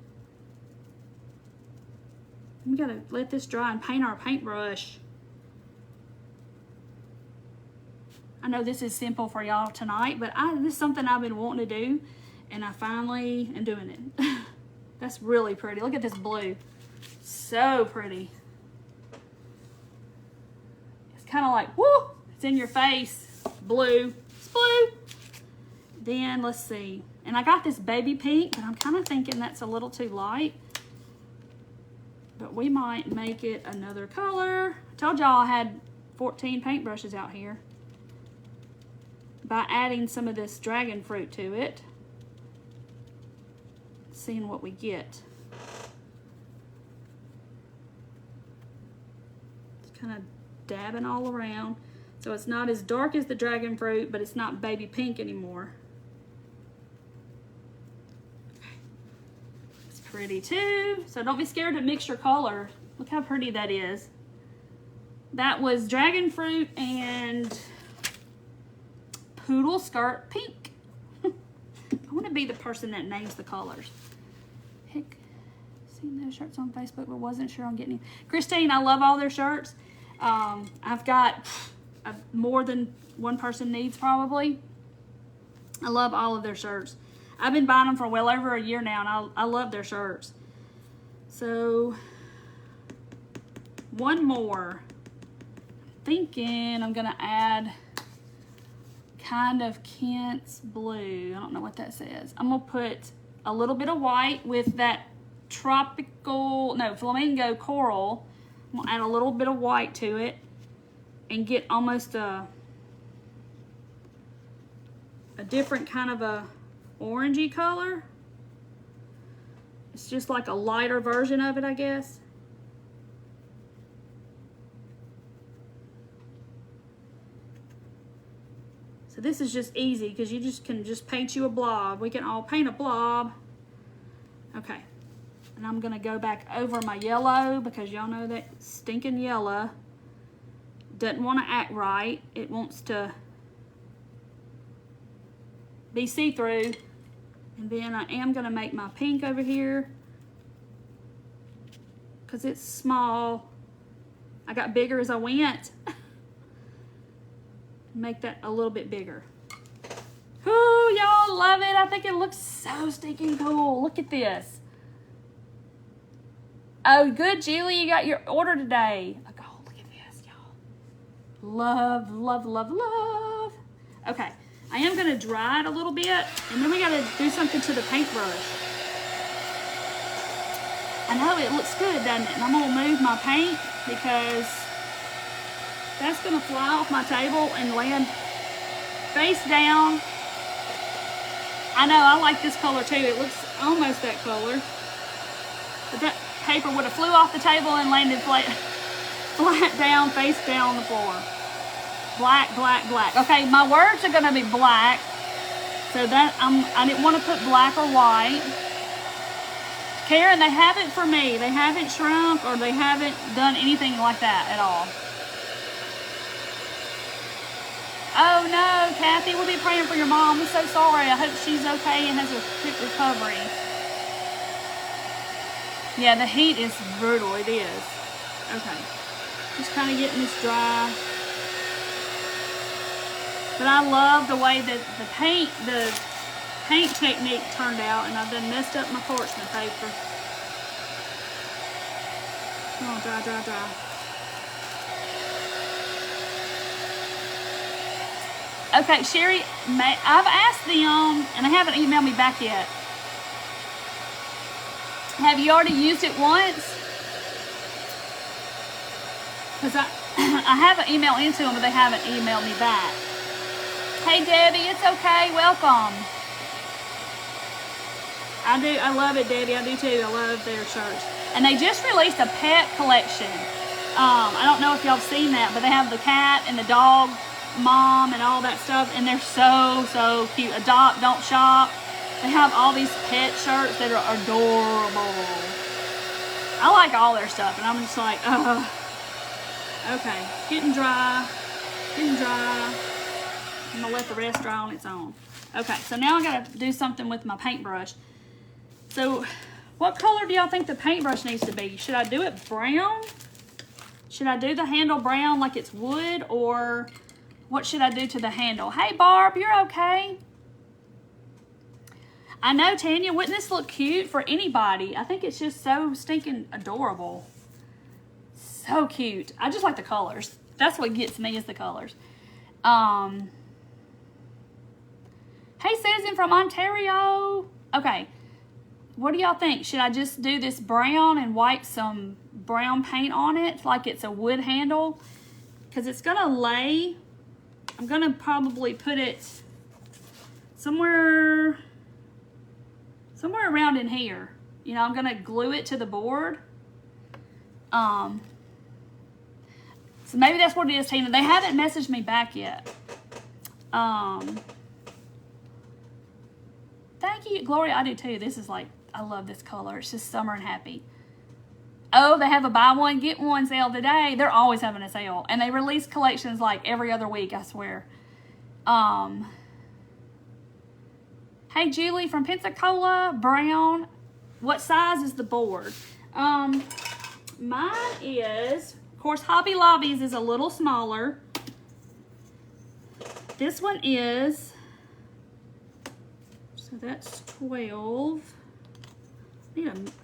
We gotta let this dry and paint our paintbrush. I know this is simple for y'all tonight, but this is something I've been wanting to do, and I finally am doing it. That's really pretty. Look at this blue. So pretty. It's kind of like, whoo, it's in your face. Blue. It's blue. Then, let's see. And I got this baby pink, but I'm kind of thinking that's a little too light. But we might make it another color. I told y'all I had 14 paintbrushes out here. By adding some of this dragon fruit to it. Seeing what we get. Just kind of dabbing all around. So it's not as dark as the dragon fruit, but it's not baby pink anymore. It's pretty too. So don't be scared to mix your color. Look how pretty that is. That was dragon fruit and poodle skirt pink. I want to be the person that names the colors. Heck, seen those shirts on Facebook, but wasn't sure on getting them. Christine, I love all their shirts. I've got more than one person needs probably. I love all of their shirts. I've been buying them for well over a year now, and I love their shirts. So, one more. Thinking I'm gonna add kind of Kent's blue. I don't know what that says. I'm gonna put a little bit of white with that flamingo coral. I'm gonna add a little bit of white to it and get almost a different kind of a orangey color. It's just like a lighter version of it, I guess. So this is just easy because you can just paint you a blob. We can all paint a blob. Okay. And I'm going to go back over my yellow because y'all know that stinking yellow doesn't want to act right. It wants to be see-through. And then I am going to make my pink over here because it's small. I got bigger as I went. Make that a little bit bigger. Ooh, y'all love it. I think it looks so stinking cool. Look at this. Oh, good, Julie. You got your order today. Oh, look at this, y'all. Love, love, love, love. Okay, I am going to dry it a little bit, and then we got to do something to the paintbrush. I know it looks good, doesn't it? And I'm going to move my paint because that's going to fly off my table and land face down. I know, I like this color too. It looks almost that color. But that paper would have flew off the table and landed flat down, face down on the floor. Black, black, black. Okay, my words are going to be black. So that I didn't want to put black or white. Karen, they haven't for me. They haven't shrunk or they haven't done anything like that at all. Oh no, Kathy, we'll be praying for your mom. I'm so sorry. I hope she's okay and has a quick recovery. Yeah, the heat is brutal. It is. Okay. Just kind of getting this dry. But I love the way that the paint technique turned out, and I've done messed up my parchment paper. Come on, dry, dry, dry. Okay, Sherry, I've asked them, and they haven't emailed me back yet. Have you already used it once? Because I have an email into them, but they haven't emailed me back. Hey, Debbie, it's okay. Welcome. I love it, Debbie. I do too. I love their shirts. And they just released a pet collection. I don't know if y'all have seen that, but they have the cat and the dog mom and all that stuff, and they're so cute. Adopt, don't shop. They have all these pet shirts that are adorable. I like all their stuff, and I'm just like, okay, getting dry. I'm gonna let the rest dry on its own. Okay, so now I gotta do something with my paintbrush. So what color do y'all think the paintbrush needs to be? Should I do it brown? Should I do the handle brown like it's wood, or what should I do to the handle? Hey, Barb, you're okay? I know, Tanya, wouldn't this look cute for anybody? I think it's just so stinking adorable. So cute. I just like the colors. That's what gets me, is the colors. Hey, Susan from Ontario. Okay. What do y'all think? Should I just do this brown and wipe some brown paint on it like it's a wood handle? Because it's going to lay. I'm going to probably put it somewhere around in here. You know, I'm going to glue it to the board. So maybe that's what it is, Tina. They haven't messaged me back yet. Thank you, Gloria. I do too. This is like, I love this color. It's just summer and happy. Oh, they have a buy one, get one sale today. They're always having a sale. And they release collections like every other week, I swear. Hey, Julie from Pensacola, brown. What size is the board? Mine is, of course, Hobby Lobby's is a little smaller. This one is, so that's 12.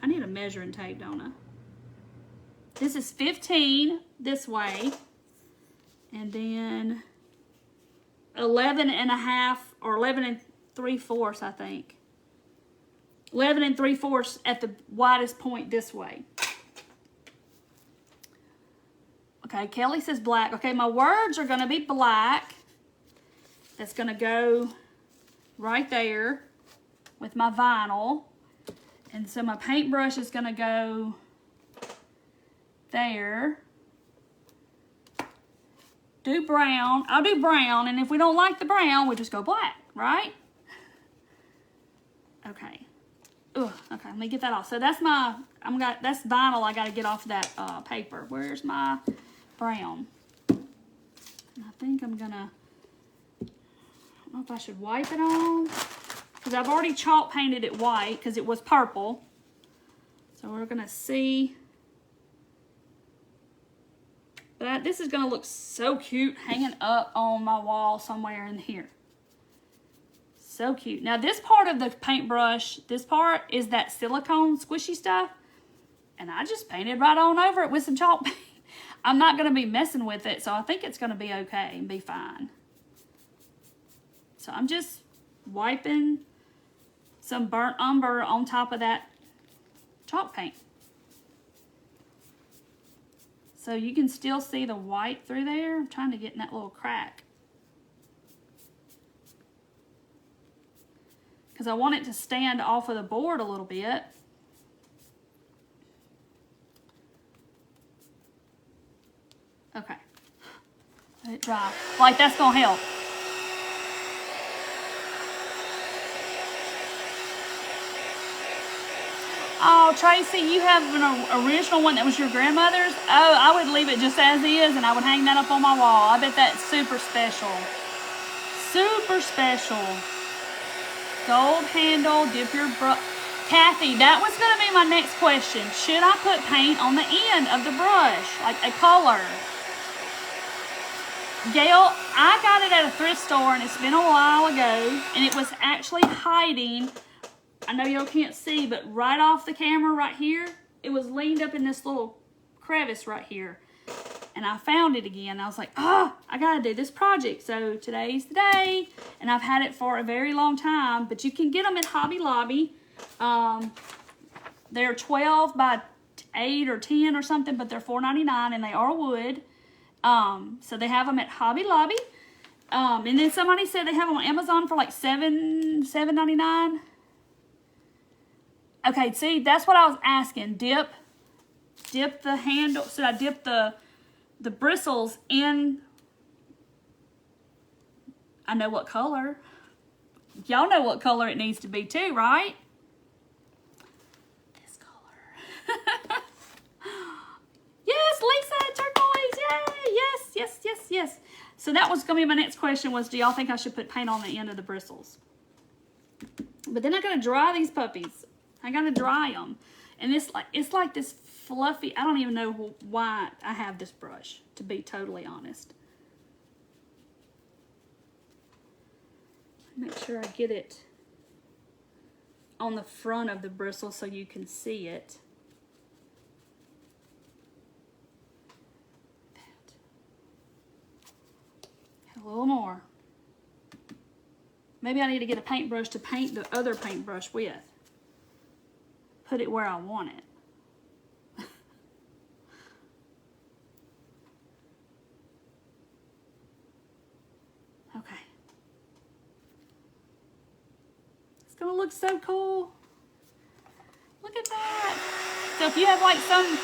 I need a measuring tape, don't I? This is 15 this way, and then 11 and a half, or 11 3/4, I think. 11 3/4 at the widest point this way. Okay, Kelly says black. Okay, my words are going to be black. That's going to go right there with my vinyl. And so my paintbrush is going to go there. Do brown. I'll do brown, and if we don't like the brown, we just go black, right? Okay. Ugh, okay, let me get that off. So that's my, that's vinyl I got to get off that paper. Where's my brown? And I think I'm gonna, I don't know if I should wipe it on, because I've already chalk painted it white because it was purple. So we're gonna see. But this is gonna look so cute hanging up on my wall somewhere in here. So cute. Now this part of the paintbrush, this part is that silicone squishy stuff. And I just painted right on over it with some chalk paint. I'm not going to be messing with it, so I think it's going to be okay and be fine. So I'm just wiping some burnt umber on top of that chalk paint. So you can still see the white through there. I'm trying to get in that little crack, because I want it to stand off of the board a little bit. Okay. Let it dry. Like, that's going to help. Oh, Tracy, you have an original one that was your grandmother's? Oh, I would leave it just as is, and I would hang that up on my wall. I bet that's super special. Super special. Gold handle, dip your brush. Kathy, that was going to be my next question. Should I put paint on the end of the brush, like a color? Gail, I got it at a thrift store, and it's been a while ago, and it was actually hiding. I know y'all can't see, but right off the camera right here, it was leaned up in this little crevice right here. and I found it again. I was like, oh, I gotta do this project. So today's the day, and I've had it for a very long time, but you can get them at Hobby Lobby. They're 12 by 8 or 10 or something, but they're $4.99, and they are wood. So they have them at Hobby Lobby. And then somebody said they have them on Amazon for like $7.99. Okay, see, that's what I was asking. Dip the handle. Should I dip the bristles in? I know what color. Y'all know what color it needs to be too, right? This color. Yes, Lisa, turquoise, yay! Yes. So that was going to be my next question was, do y'all think I should put paint on the end of the bristles? But then I got to dry these puppies. I got to dry them. And it's like this fluffy, I don't even know why I have this brush, to be totally honest. Make sure I get it on the front of the bristle so you can see it. A little more. Maybe I need to get a paintbrush to paint the other paintbrush with. Put it where I want it. Okay. It's gonna look so cool. Look at that. So if you have like some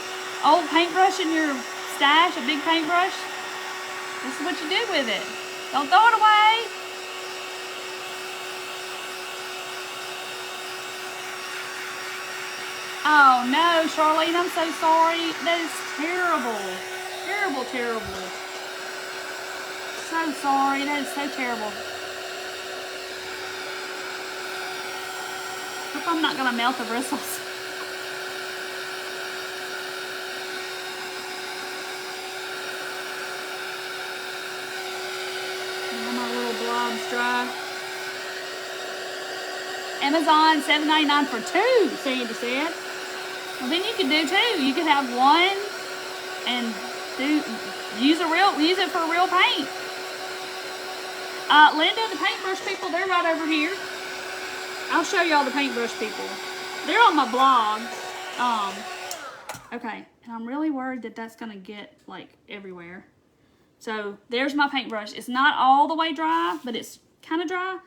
old paintbrush in your stash, a big paintbrush, this is what you do with it. Don't throw it away. Oh no, Charlene, I'm so sorry. That is terrible. Terrible. So sorry. That is so terrible. Hope I'm not gonna melt the bristles. Blobs dry. Amazon $7.99 for 2, Sandy said. Well, then you could do 2. You could have one and use it for real paint. Linda, the paintbrush people, they're right over here. I'll show y'all the paintbrush people. They're on my blog. Okay, and I'm really worried that that's gonna get like everywhere. So there's my paintbrush. It's not all the way dry, but it's kind of dry.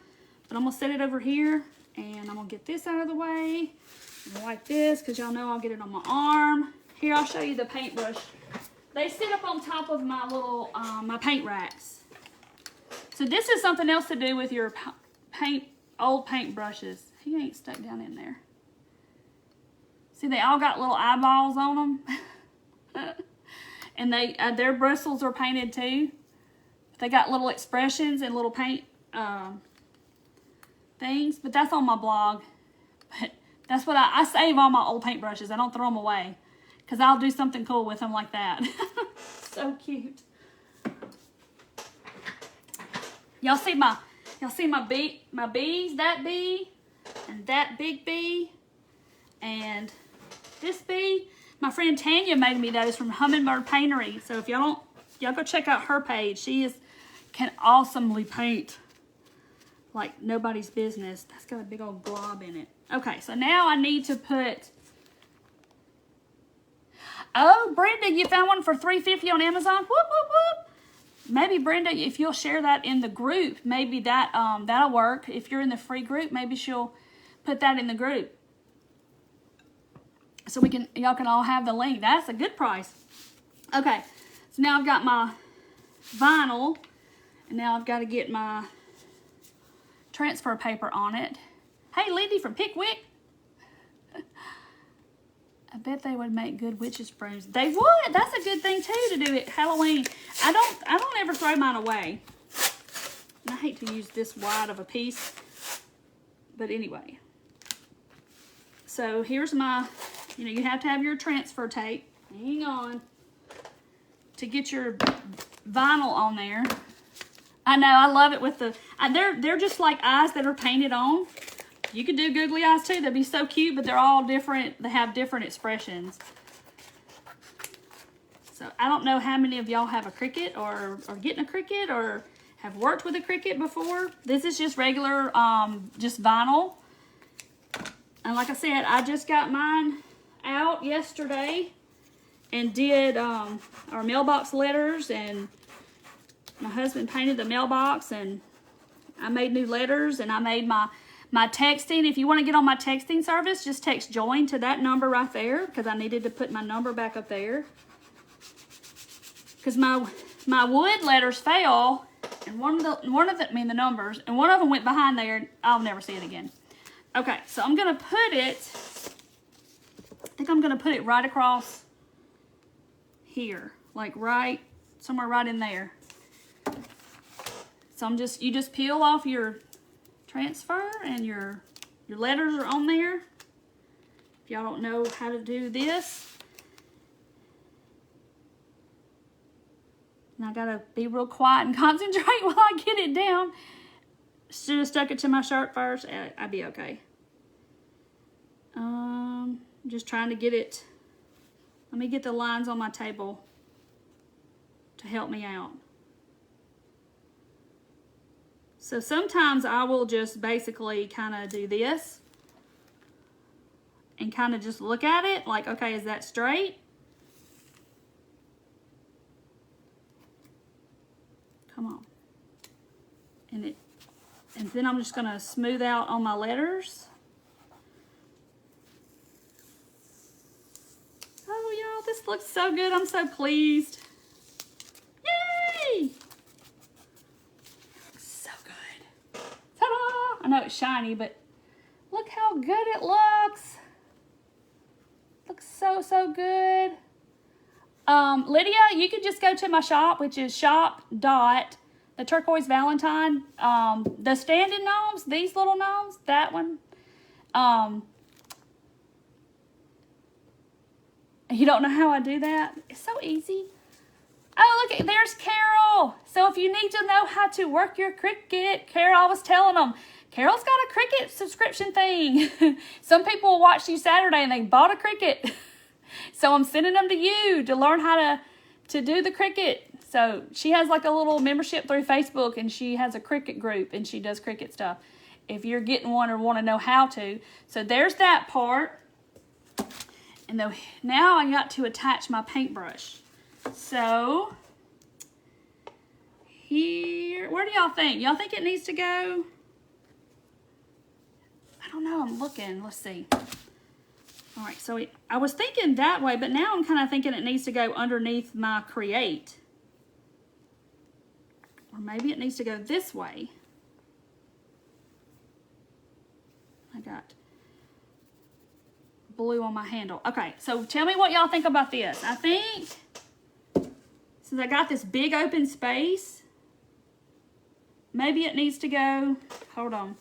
But I'm going to set it over here, and I'm going to get this out of the way. Like this, because y'all know I'll get it on my arm. Here, I'll show you the paintbrush. They sit up on top of my little, my paint racks. So this is something else to do with your old paint brushes. He ain't stuck down in there. See, they all got little eyeballs on them. And their bristles are painted too. They got little expressions and little paint things. But that's on my blog. But that's what I save all my old paintbrushes. I don't throw them away. Because I'll do something cool with them like that. So cute. Y'all see my bees? That bee. And that big bee. And this bee. My friend Tanya made me those from Hummingbird Paintery. So if y'all go check out her page. She can awesomely paint like nobody's business. That's got a big old glob in it. Okay, so now I need to put. Oh, Brenda, you found one for $3.50 on Amazon. Whoop whoop whoop. Maybe Brenda, if you'll share that in the group, maybe that'll work. If you're in the free group, maybe she'll put that in the group. So y'all can all have the link. That's a good price. Okay, so now I've got my vinyl, and now I've got to get my transfer paper on it. Hey, Lindy from Pickwick. I bet they would make good witches' brooms. They would. That's a good thing too to do at Halloween. I don't ever throw mine away. And I hate to use this wide of a piece, but anyway. So here's my. You have to have your transfer tape. Hang on. To get your vinyl on there. I know, I love it with the... They're just like eyes that are painted on. You could do googly eyes too. They'd be so cute, but they're all different. They have different expressions. So I don't know how many of y'all have a Cricut or are getting a Cricut or have worked with a Cricut before. This is just regular, just vinyl. And like I said, I just got mine out yesterday and did our mailbox letters, and my husband painted the mailbox, and I made new letters, and I made my texting. If you want to get on my texting service, just text join to that number right there, because I needed to put my number back up there. Because my wood letters fell, and one of them, I mean the numbers, and one of them went behind there, and I'll never see it again. Okay, so I'm gonna put it, I think I'm gonna put it right across here, like right, somewhere right in there. So you just peel off your transfer, and your letters are on there. If y'all don't know how to do this. And I gotta be real quiet and concentrate while I get it down. Should have stuck it to my shirt first. I'd be okay. Just trying to get it. Let me get the lines on my table to help me out. So sometimes I will just basically kind of do this and kind of just look at it like, okay, is that straight? Come on. And then I'm just gonna smooth out on my letters. Oh y'all, this looks so good. I'm so pleased. Yay! So good. Ta-da! I know it's shiny, but look how good it looks. Looks so, so good. Lydia, you can just go to my shop, which is the turquoise Valentine, the standing gnomes, these little gnomes, that one. You don't know how I do that? It's so easy. Oh, look, there's Carol. So if you need to know how to work your Cricut, Carol, I was telling them, Carol's got a Cricut subscription thing. Some people will watch you Saturday and they bought a Cricut. So I'm sending them to you to learn how to do the Cricut. So she has like a little membership through Facebook, and she has a Cricut group, and she does Cricut stuff. If you're getting one or want to know how to. So there's that part. And now I got to attach my paintbrush. So here, where do y'all think? Y'all think it needs to go? I don't know, I'm looking, let's see. All right, so I was thinking that way, but now I'm kind of thinking it needs to go underneath my Create. Or maybe it needs to go this way. I got blue on my handle. Okay, so tell me what y'all think about this. I think, since I got this big open space, maybe it needs to go, hold on,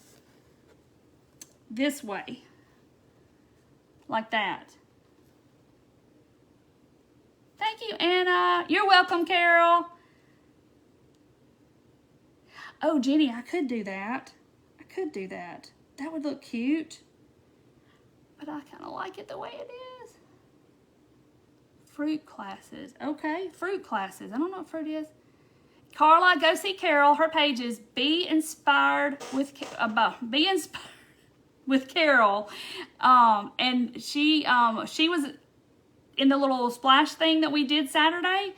this way. Like that. Thank you, Anna. You're welcome, Carol. Oh, Jenny, I could do that. I could do that. That would look cute. But I kind of like it the way it is. Fruit classes. Okay, fruit classes. I don't know what fruit is. Carla, go see Carol. Her page is Be Inspired with Carol. And she was in the little splash thing that we did Saturday.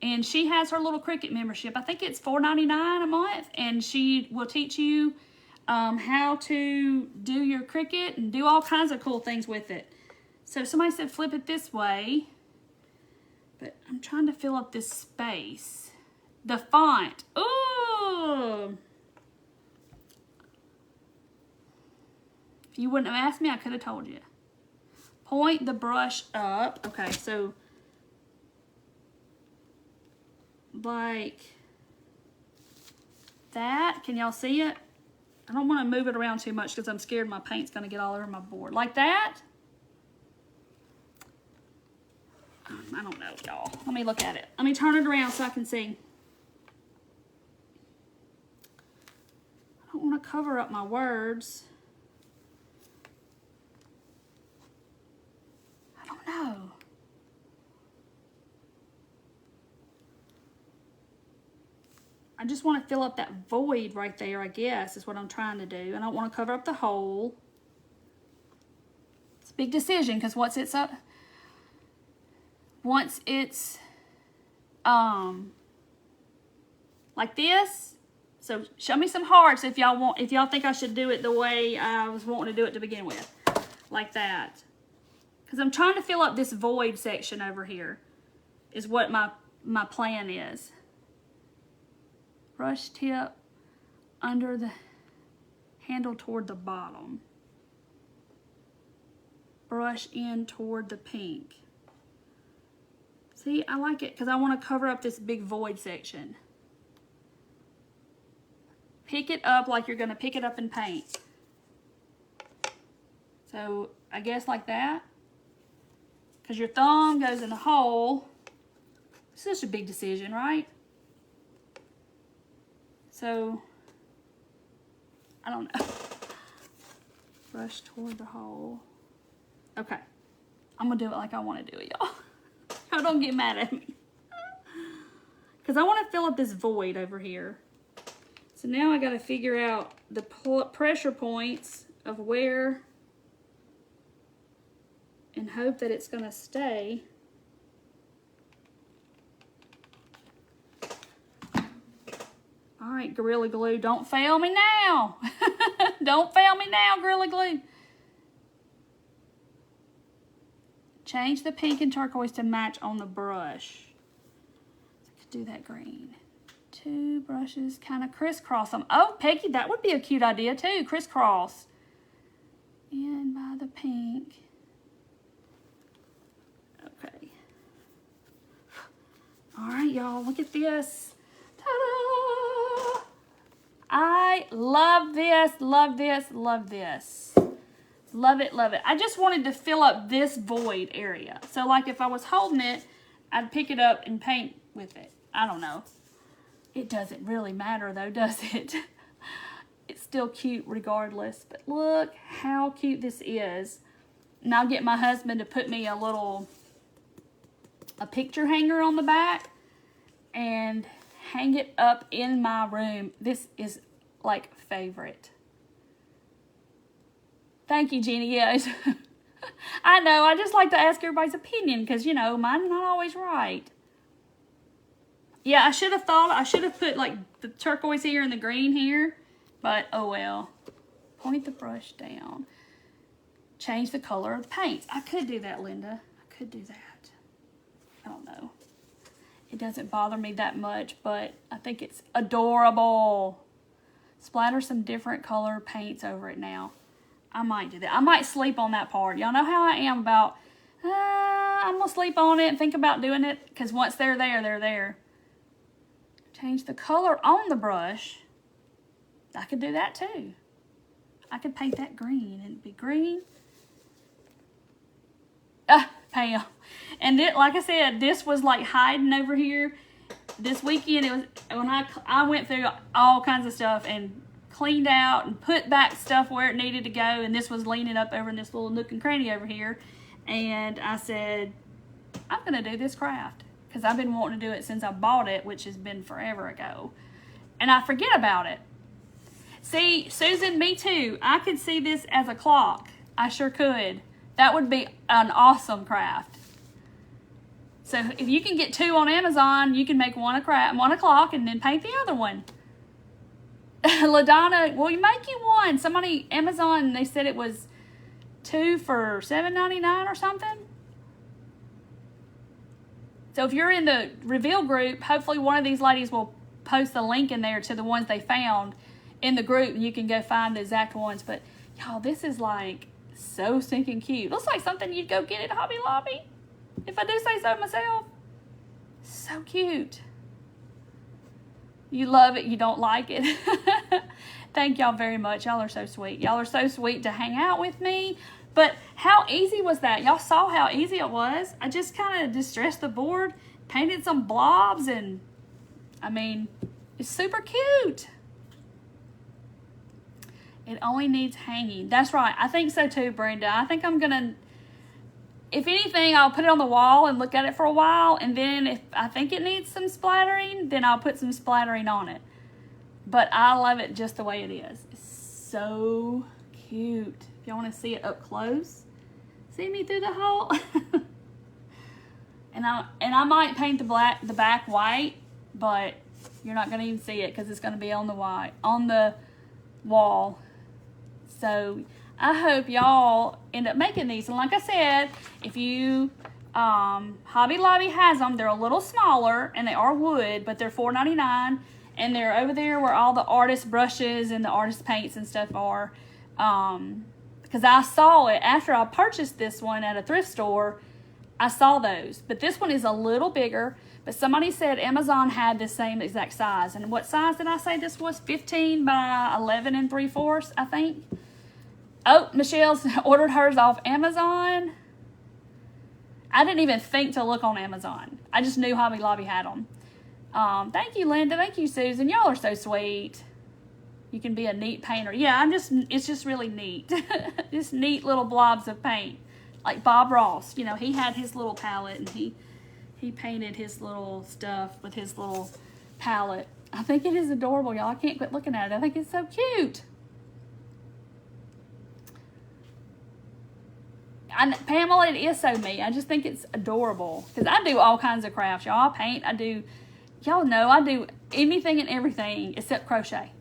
And she has her little Cricut membership. I think it's $4.99 a month. And she will teach you how to do your Cricut and do all kinds of cool things with it. So somebody said flip it this way. But I'm trying to fill up this space. The font. Ooh! If you wouldn't have asked me, I could have told you. Point the brush up. Okay, so like that. Can y'all see it? I don't want to move it around too much because I'm scared my paint's going to get all over my board. Like that. I don't know, y'all. Let me look at it. Let me turn it around so I can see. I don't want to cover up my words. I don't know. I just want to fill up that void right there, I guess, is what I'm trying to do. I don't want to cover up the hole. It's a big decision because once it's like this, so show me some hearts if y'all think I should do it the way I was wanting to do it to begin with, like that. Because I'm trying to fill up this void section over here, is what my plan is. Brush tip under the handle toward the bottom. Brush in toward the pink. See, I like it because I want to cover up this big void section. Pick it up like you're going to pick it up in paint. So, I guess like that. Because your thumb goes in the hole. This is such a big decision, right? So, I don't know. Brush toward the hole. Okay. I'm going to do it like I want to do it, y'all. Y'all don't get mad at me. Because I want to fill up this void over here. So now I got to figure out the pressure points of where, and hope that it's going to stay. All right, Gorilla Glue, don't fail me now. Don't fail me now, Gorilla Glue. Change the pink and turquoise to match on the brush. I could do that green. 2 brushes, kind of crisscross them. Oh, Peggy, that would be a cute idea too. Crisscross. In by the pink. Okay. All right, y'all, look at this. Ta-da! I love this, love this, love this. Love it, love it. I just wanted to fill up this void area. So like if I was holding it, I'd pick it up and paint with it. I don't know. It doesn't really matter though, does it? It's still cute regardless. But look how cute this is. And I'll get my husband to put me a picture hanger on the back and hang it up in my room. This is like favorite. Thank you, Jeannie. Yes. I know. I just like to ask everybody's opinion because, you know, mine's not always right. Yeah, I should have put like the turquoise here and the green here, but oh well. Point the brush down. Change the color of the paints. I could do that, Linda. I could do that. I don't know. It doesn't bother me that much, but I think it's adorable. Splatter some different color paints over it now. I might do that. I might sleep on that part. Y'all know how I am about, I'm going to sleep on it and think about doing it. Because once they're there, they're there. Change the color on the brush. I could do that too. I could paint that green and it'd be green. Pale. And it, like I said, this was like hiding over here. This weekend, it was when I went through all kinds of stuff and cleaned out and put back stuff where it needed to go, and this was leaning up over in this little nook and cranny over here, and I said, I'm gonna do this craft because I've been wanting to do it since I bought it, which has been forever ago, and I forget about it. See, Susan, me too. I could see this as a clock. I sure could. That would be an awesome craft. So if you can get 2 on Amazon, you can make one o'clock and then paint the other one. LaDonna, well, you make you one. Somebody, Amazon, they said it was 2 for $7.99 or something. So if you're in the reveal group, hopefully one of these ladies will post the link in there to the ones they found in the group, and you can go find the exact ones. But y'all, this is like so stinking cute. Looks like something you'd go get at Hobby Lobby, if I do say so myself. So cute. You love it, you don't like it. Thank y'all very much. Y'all are so sweet. Y'all are so sweet to hang out with me. But how easy was that? Y'all saw how easy it was. I just kind of distressed the board, painted some blobs, and I mean, it's super cute. It only needs hanging. That's right. I think so too, Brenda. I think I'm going to, if anything, I'll put it on the wall and look at it for a while. And then if I think it needs some splattering, then I'll put some splattering on it. But I love it just the way it is. It's so cute. If y'all want to see it up close, see me through the hole. and I might paint the back white, but you're not going to even see it because it's going to be on the wall. So I hope y'all end up making these. And like I said, if you Hobby Lobby has them, they're a little smaller and they are wood, but they're $4.99, and they're over there where all the artist brushes and the artist paints and stuff are. Because I saw it after I purchased this one at a thrift store. I saw those, but this one is a little bigger. But somebody said Amazon had the same exact size. And what size did I say this was? 15 by 11 3/4, I think. Oh, Michelle's ordered hers off Amazon. I didn't even think to look on Amazon. I just knew Hobby Lobby had them. Thank you, Linda. Thank you, Susan. Y'all are so sweet. You can be a neat painter. Yeah, it's just really neat. Just neat little blobs of paint. Like Bob Ross, you know, he had his little palette and he painted his little stuff with his little palette. I think it is adorable, y'all. I can't quit looking at it. I think it's so cute. Pamela, it is so me. I just think it's adorable. Because I do all kinds of crafts, y'all. I paint, y'all know I do anything and everything except crochet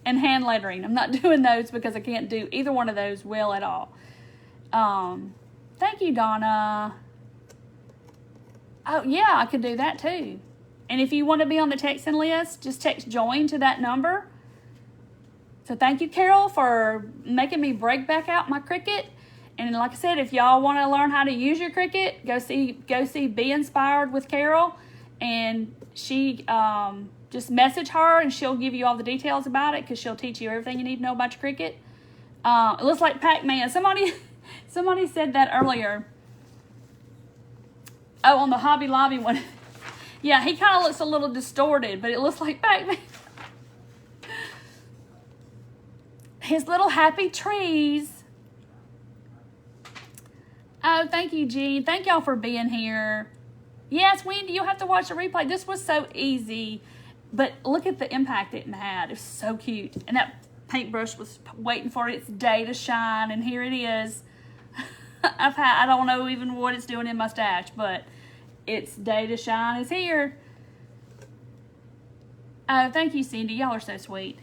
and hand lettering. I'm not doing those because I can't do either one of those well at all. Thank you, Donna. Oh, yeah, I could do that too. And if you want to be on the texting list, just text join to that number. So thank you, Carol, for making me break back out my Cricut. And like I said, if y'all want to learn how to use your Cricut, go see Be Inspired with Carol. And she, just message her and she'll give you all the details about it because she'll teach you everything you need to know about your Cricut. It looks like Pac-Man. Somebody said that earlier. Oh, on the Hobby Lobby one. Yeah, he kind of looks a little distorted, but it looks like Pac-Man. His little happy trees. Oh, thank you, Jean. Thank y'all for being here. Yes, Wendy, you'll have to watch the replay. This was so easy, but look at the impact it had. It's so cute. And that paintbrush was waiting for its day to shine, and here it is. I don't know even what it's doing in my stash, but its day to shine is here. Oh, thank you, Cindy. Y'all are so sweet.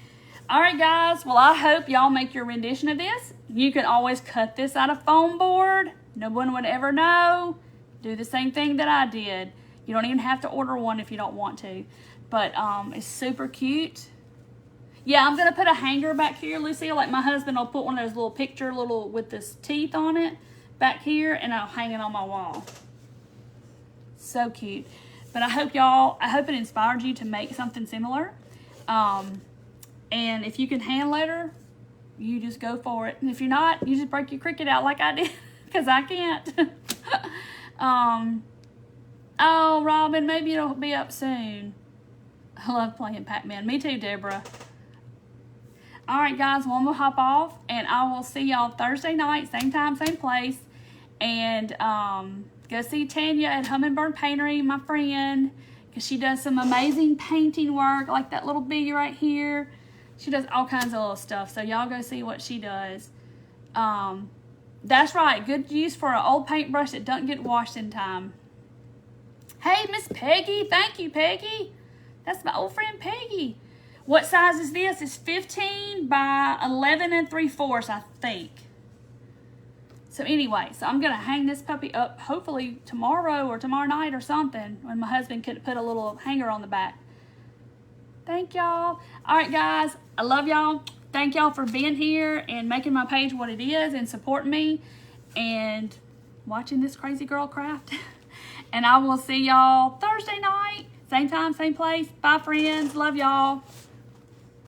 All right, guys. Well, I hope y'all make your rendition of this. You can always cut this out of foam board. No one would ever know. Do the same thing that I did. You don't even have to order one if you don't want to. But it's super cute. Yeah, I'm going to put a hanger back here, Lucille. Like my husband will put one of those little picture with this teeth on it back here, and I'll hang it on my wall. So cute. But I hope it inspired you to make something similar. And if you can hand letter, you just go for it. And if you're not, you just break your Cricut out like I did, because I can't. Oh, Robin, maybe it'll be up soon. I love playing Pac-Man. Me too, Deborah. All right, guys, well, I'm going to hop off, and I will see y'all Thursday night, same time, same place. And go see Tanya at Hummingbird Paintery, my friend, because she does some amazing painting work, like that little bee right here. She does all kinds of little stuff, so y'all go see what she does. That's right, good use for an old paintbrush that doesn't get washed in time. Hey, Miss Peggy, thank you, Peggy. That's my old friend Peggy. What size is this? It's 15 by 11 3/4, I think. So anyway, so I'm going to hang this puppy up hopefully tomorrow or tomorrow night or something when my husband could put a little hanger on the back. Thank y'all. All right, guys. I love y'all. Thank y'all for being here and making my page what it is and supporting me and watching this crazy girl craft. And I will see y'all Thursday night. Same time, same place. Bye, friends. Love y'all.